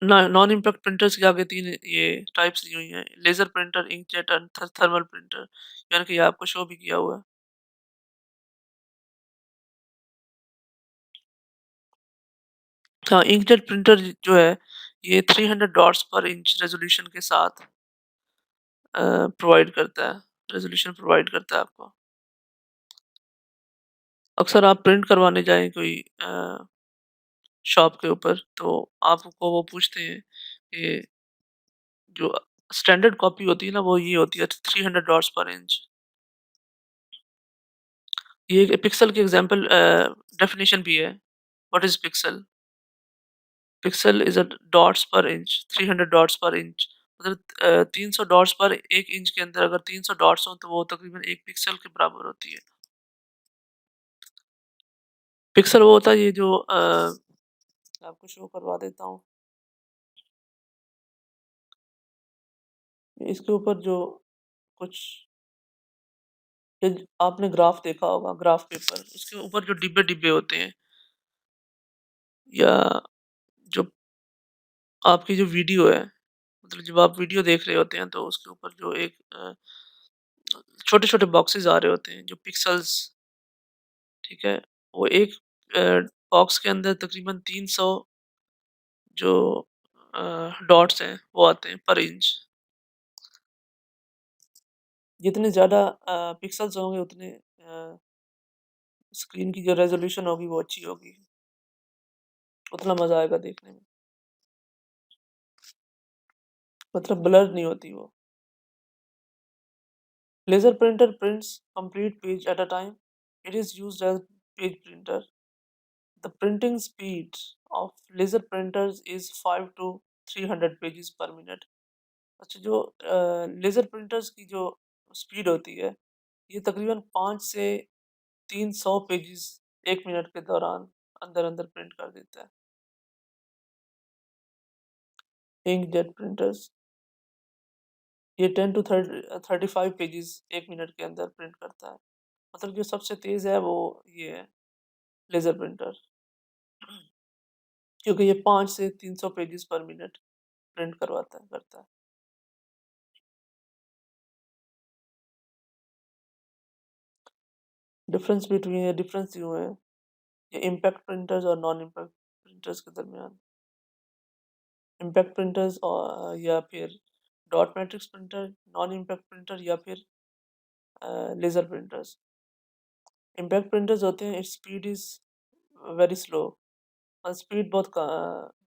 Non impact printers के आगे 3 ये टाइप्स दी हुई हैं, laser printer, inkjet and thermal printer. यानी कि ये आपको शो भी किया हुआ है। हाँ, इंकजेट प्रिंटर जो है ये 300 डॉट्स पर इंच रेज़ोल्यूशन के साथ प्रोवाइड करता है, रेज़ोल्यूशन प्रोवाइड करता है आपको। अक्सर आप प्रिंट करवाने जाएँ कोई शॉप के ऊपर तो आपको वो पूछते हैं कि जो स्टैंडर्ड कॉपी होती है ना वो ये होती है 300 डॉट्स पर इंच। ये पिक्सेल की एग्ज़ाम्पल डेफिनिशन भी है। What is pixel? Pixel is a dots पर इंच, 300 डॉट्स पर इंच मतलब 300 डॉट्स पर 1 इंच के अंदर अगर 300 डॉट्स हों तो वो तकरीबन 1 पिक्सेल के बराबर होती है। पिक्सेल वो होता है ये जो आपको शो करवा देता हूँ। इसके ऊपर जो कुछ ये आपने ग्राफ देखा होगा, ग्राफ पेपर, उसके ऊपर जो डिब्बे-डिब्बे होते हैं या जो आपकी जो वीडियो है, मतलब जब आप वीडियो देख रहे होते हैं तो उसके ऊपर जो एक छोटे-छोटे बॉक्सेस आ रहे होते हैं, जो पिक्सेल्स, ठीक है? वो एक अ, बॉक्स के अंदर तकरीबन 300 जो डॉट्स हैं, वो आते हैं पर इंच। जितने ज़्यादा पिक्सेल्स होंगे उतने स्क्रीन की जो रेज़ोल्यूशन होगी वो अच्छी होगी, उतना मज़ा आएगा देखने में। मतलब ब्लर नहीं होती वो। Laser printer prints complete page at a time. It is used as page printer. The printing speed of laser printers is 5 to 300 pages per minute. अच्छा जो लेज़र प्रिंटर्स की जो स्पीड होती है, ये तकरीबन 5 से 300 पेजेस 1 मिनट के दौरान अंदर-अंदर प्रिंट कर देता है। इंकजेट प्रिंटर्स ये 10 टू 35 पेजेस 1 मिनट के अंदर प्रिंट करता है। मतलब जो सबसे तेज़ है वो ये है लेज़र प्रिंटर। क्योंकि ये 5 से 300 पेजेस पर मिनट प्रिंट करता है। डिफरेंस यूँ है, ये इम्पैक्ट प्रिंटर्स और नॉन इम्पैक्ट प्रिंटर्स के दरमियान। इम्पैक्ट प्रिंटर्स या फिर dot matrix printer, non impact printer या फिर लेज़र प्रिंटर्स। इम्पैक्ट प्रिंटर्स होते हैं, its speed is very slow और स्पीड बहुत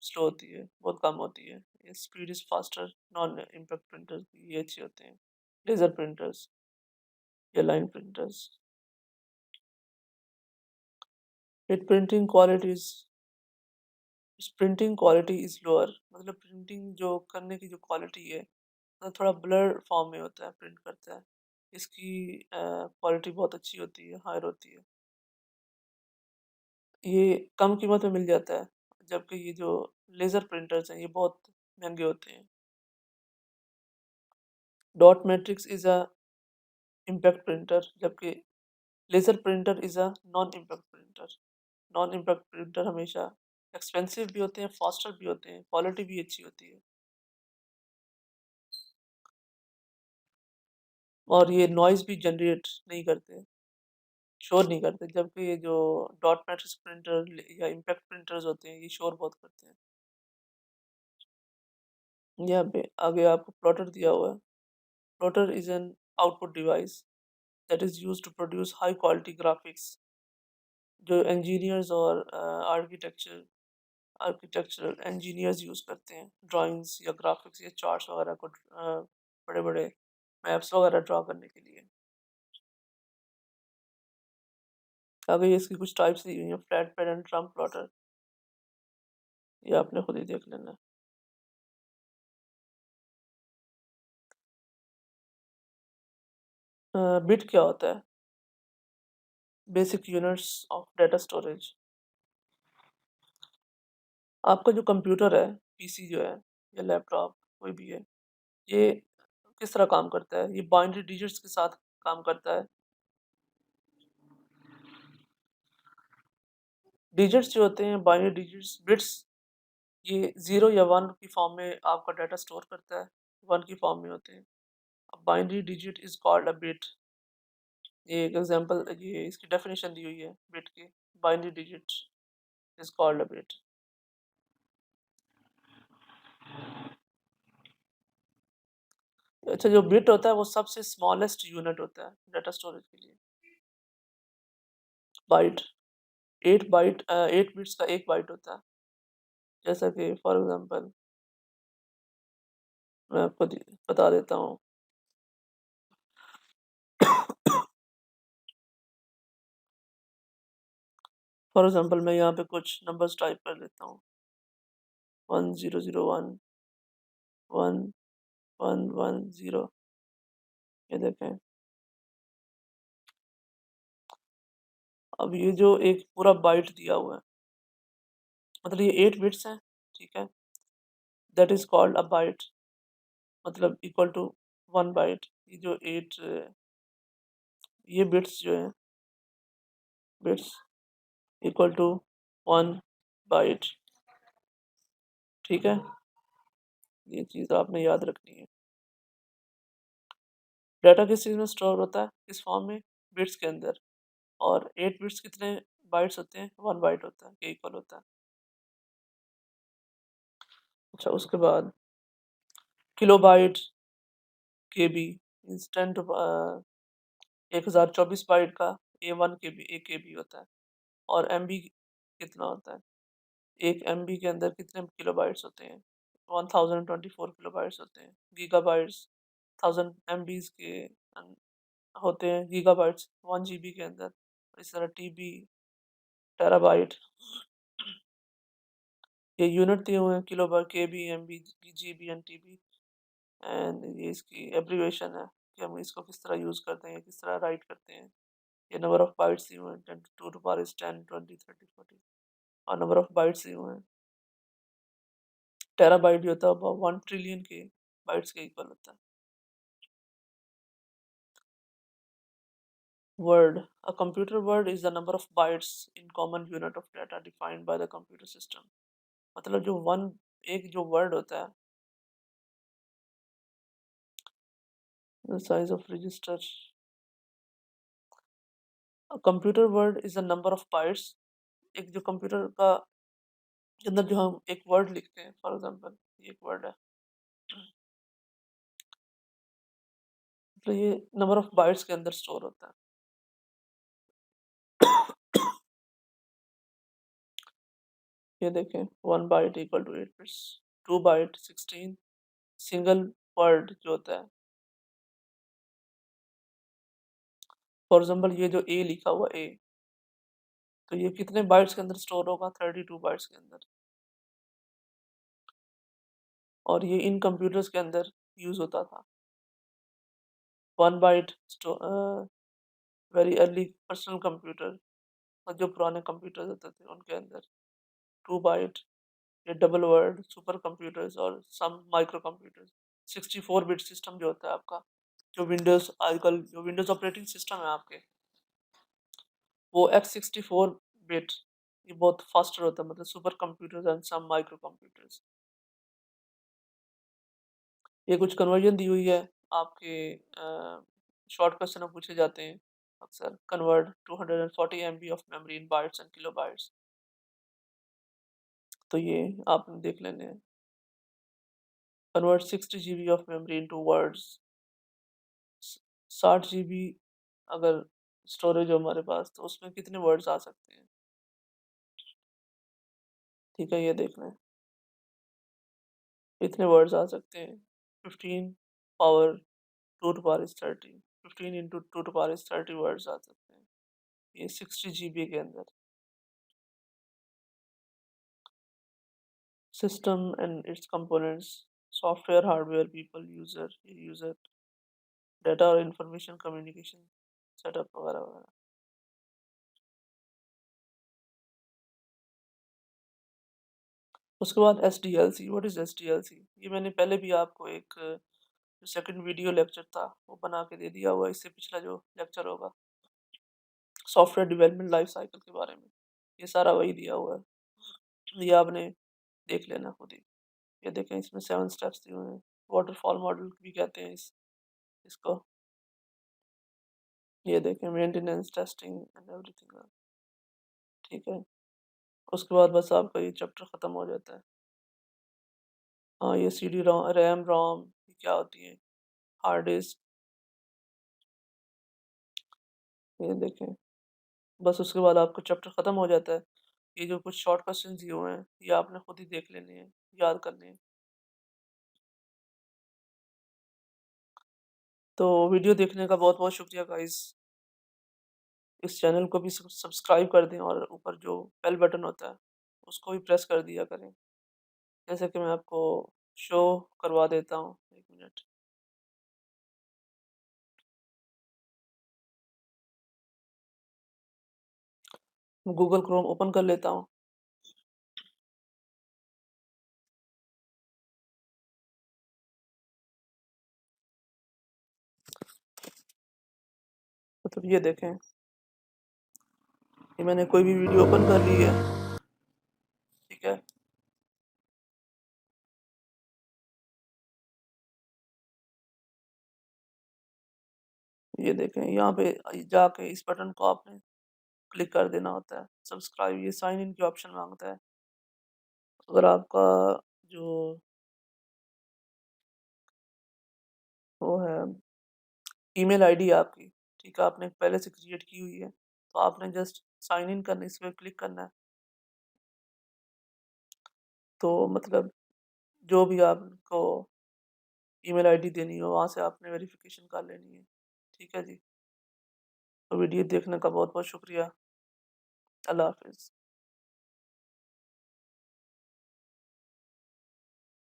स्लो होती है, बहुत कम होती है। Speed is faster, non impact printers ये अच्छे होते हैं। लेज़र प्रिंटर्स या line printers. Its printing quality is printing quality is lower, मतलब प्रिंटिंग जो करने की जो क्वालिटी है, मतलब थोड़ा ब्लर फॉर्म में होता है, प्रिंट करता है। इसकी क्वालिटी बहुत अच्छी होती है, हायर होती है। ये कम कीमत में मिल जाता है, जबकि ये जो लेज़र प्रिंटर्स हैं, ये बहुत महँगे होते हैं। Dot matrix is a impact printer, जबकि laser printer is a non impact printer. Non impact printer हमेशा एक्सपेंसिव भी होते हैं, फास्टर भी होते हैं, क्वालिटी भी अच्छी होती है और ये नॉइज़ भी जनरेट नहीं करते, शोर नहीं करते, जबकि ये जो डॉट मैट्रिक्स प्रिंटर या इम्पैक्ट प्रिंटर्स होते हैं, ये शोर बहुत करते हैं। यहाँ पे आगे आपको प्लॉटर दिया हुआ है। Plotter is an output device that is used to produce high quality graphics, जो इंजीनियर्स और आर्किटेक्चरल इंजीनियर्स यूज़ करते हैं, ड्राइंग्स या ग्राफिक्स या चार्ट्स वगैरह को बड़े-बड़े मैप्स वगैरह ड्रा करने के लिए। आगे ये इसकी कुछ टाइप्स दी हुई हैं, flat pad and Trump plotter, ये आपने खुद ही देख लेना है। बिट क्या होता है? Basic units of data storage. आपका जो कंप्यूटर है, पीसी जो है या लैपटॉप कोई भी है, ये किस तरह काम करता है? ये बाइनरी डिजिट्स के साथ काम करता है। डिजिट्स जो होते हैं, बाइनरी डिजिट्स, बिट्स, ये 0 या 1 की फॉर्म में आपका डाटा स्टोर करता है, 1 की फॉर्म में होते हैं। A binary digit is called a bit। ये एक एग्जांपल, ये इसकी डेफिनेशन दी हुई है बिट की। Binary digit is called a bit. अच्छा, जो बिट होता है वो सबसे स्मॉलेस्ट यूनिट होता है डाटा स्टोरेज के लिए। बाइट, 8 बिट्स का एक बाइट होता है। जैसा कि फॉर एग्जांपल मैं आपको बता देता हूँ। फॉर एग्जांपल मैं यहाँ पे कुछ नंबर्स टाइप कर लेता हूँ। 1001, 1110। ये देखें, अब ये जो एक पूरा बाइट दिया हुआ है, मतलब ये 8 बिट्स हैं, ठीक है। That is called a byte, मतलब इक्वल टू 1 बाइट। ये जो 8, ये बिट्स जो है, बिट्स इक्वल टू 1 बाइट, ठीक है। ये चीज़ आपने याद रखनी है। डाटा किस चीज़ में स्टोर होता है, किस फॉर्म में? बिट्स के अंदर। और 8 बिट्स कितने बाइट्स होते हैं? 1 बाइट होता है, के इक्वल होता है। अच्छा, उसके बाद किलो बाइट, के बी, इंस्टेंट 1024 बाइट का A1 KB, 1 KB होता है। और MB कितना होता है? एक MB के अंदर कितने किलोबाइट्स होते हैं? 1024 किलोबाइट्स होते हैं। गीगाबाइट्स 1000 MBs के होते हैं। गीगाबाइट्स 1 GB के अंदर। इस तरह TB, टेराबाइट, ये यूनिट दिए हुए हैं, kilobyte, KB, MB, GB and TB। And ये इसकी एब्रीविएशन है कि हम इसको किस तरह यूज़ करते हैं, किस तरह राइट करते हैं। ये नंबर ऑफ बाइट्स दिए हुए हैं, 10 टू द पावर इज 10, 20, 30, 40, और नंबर ऑफ बाइट्स दिए हुए हैं। टेराबाइट जो होता है वो 1 ट्रिलियन के बाइट्स के इक्वल होता है। Word. A computer word is the number of bytes in common unit of data defined by the computer system। मतलब जो वन एक जो वर्ड होता है, the size of register। A computer word is the number of bytes। एक जो computer का के अंदर जो हम एक वर्ड लिखते हैं, फॉर एग्जांपल ये एक वर्ड है, तो ये नंबर ऑफ बाइट्स के अंदर स्टोर होता है। ये देखें, 1 byte equal to 8 bits, 2 byte 16। Single word जो होता है, फॉर एग्जांपल ये जो ए लिखा हुआ ए, तो ये कितने बाइट्स के अंदर स्टोर होगा? 32 बाइट्स के अंदर। और ये इन कंप्यूटर्स के अंदर यूज़ होता था। 1 byte very early personal computer, और जो पुराने कंप्यूटर्स होते थे उनके अंदर 2 बाइट, ये डबल वर्ड सुपर कंप्यूटर्स और some micro computers. 64 bit system जो होता है आपका, जो विंडोज़ आजकल जो विंडोज़ ऑपरेटिंग सिस्टम है आपके, वो x64 बिट, ये बहुत फास्टर होता है, मतलब super computers and some micro computers. ये कुछ कन्वर्जन दी हुई है आपके, शॉर्ट क्वेश्चन में पूछे जाते हैं अक्सर। Convert 240 MB of memory in bytes and kilobytes. तो ये आपने देख लेने हैं। Convert 60 GB of memory into words. 60 GB अगर स्टोरेज हो हमारे पास, तो उसमें कितने वर्ड्स आ सकते हैं? ठीक है, ये देख लें। इतने वर्ड्स आ सकते हैं। 15 power 2 two power is 30। 15 into 2 two power is 30 words आ सकते हैं, ये 60 जीबी के अंदर। System and its components, software, hardware, people, user, data और information communication setup वगैरह वगैरह। उसके बाद SDLC। What is SDLC? ये मैंने पहले भी आपको एक जो सेकंड वीडियो लेक्चर था वो बना के दे दिया हुआ है, इससे पिछला जो लेक्चर होगा सॉफ्टवेयर डेवलपमेंट लाइफ साइकिल के बारे में, ये सारा वही दिया हुआ है, ये आपने देख लेना खुद ही। ये देखें, इसमें 7 स्टेप्स दिए हुए हैं। वाटरफॉल मॉडल भी कहते हैं इसको। ये देखें, मेंटेनेंस, टेस्टिंग एंड एवरीथिंग। ठीक है, उसके बाद बस आपका ये चैप्टर ख़त्म हो जाता है। हाँ, ये CD रोम, रैम रोम क्या होती है, हार्ड डिस्क, ये देखें। बस उसके बाद आपका चैप्टर ख़त्म हो जाता है। ये जो कुछ शॉर्ट क्वेश्चन दिए हुए हैं, ये आपने खुद ही देख लेने हैं, याद करने हैं। तो वीडियो देखने का बहुत बहुत शुक्रिया गाइस। इस चैनल को भी सब्सक्राइब कर दें, और ऊपर जो बेल बटन होता है उसको भी प्रेस कर दिया करें। जैसे कि मैं आपको शो करवा देता हूँ, 1 मिनट। गूगल क्रोम ओपन कर लेता हूँ। मतलब ये देखें, ये मैंने कोई भी वीडियो ओपन कर ली है। ठीक है, ये देखें, यहाँ पे जाके इस बटन को आपने क्लिक कर देना होता है। सब्सक्राइब, ये साइन इन की ऑप्शन मांगता है। अगर आपका जो वो है ईमेल आईडी आपकी, ठीक है, आपने पहले से क्रिएट की हुई है, तो आपने जस्ट साइन इन करना, इस पर क्लिक करना है। तो मतलब जो भी आपको ईमेल आईडी देनी हो, वहाँ से आपने वेरिफिकेशन कर लेनी है। ठीक है जी। तो वीडियो देखने का बहुत बहुत शुक्रिया। अल्लाह हाफिज़।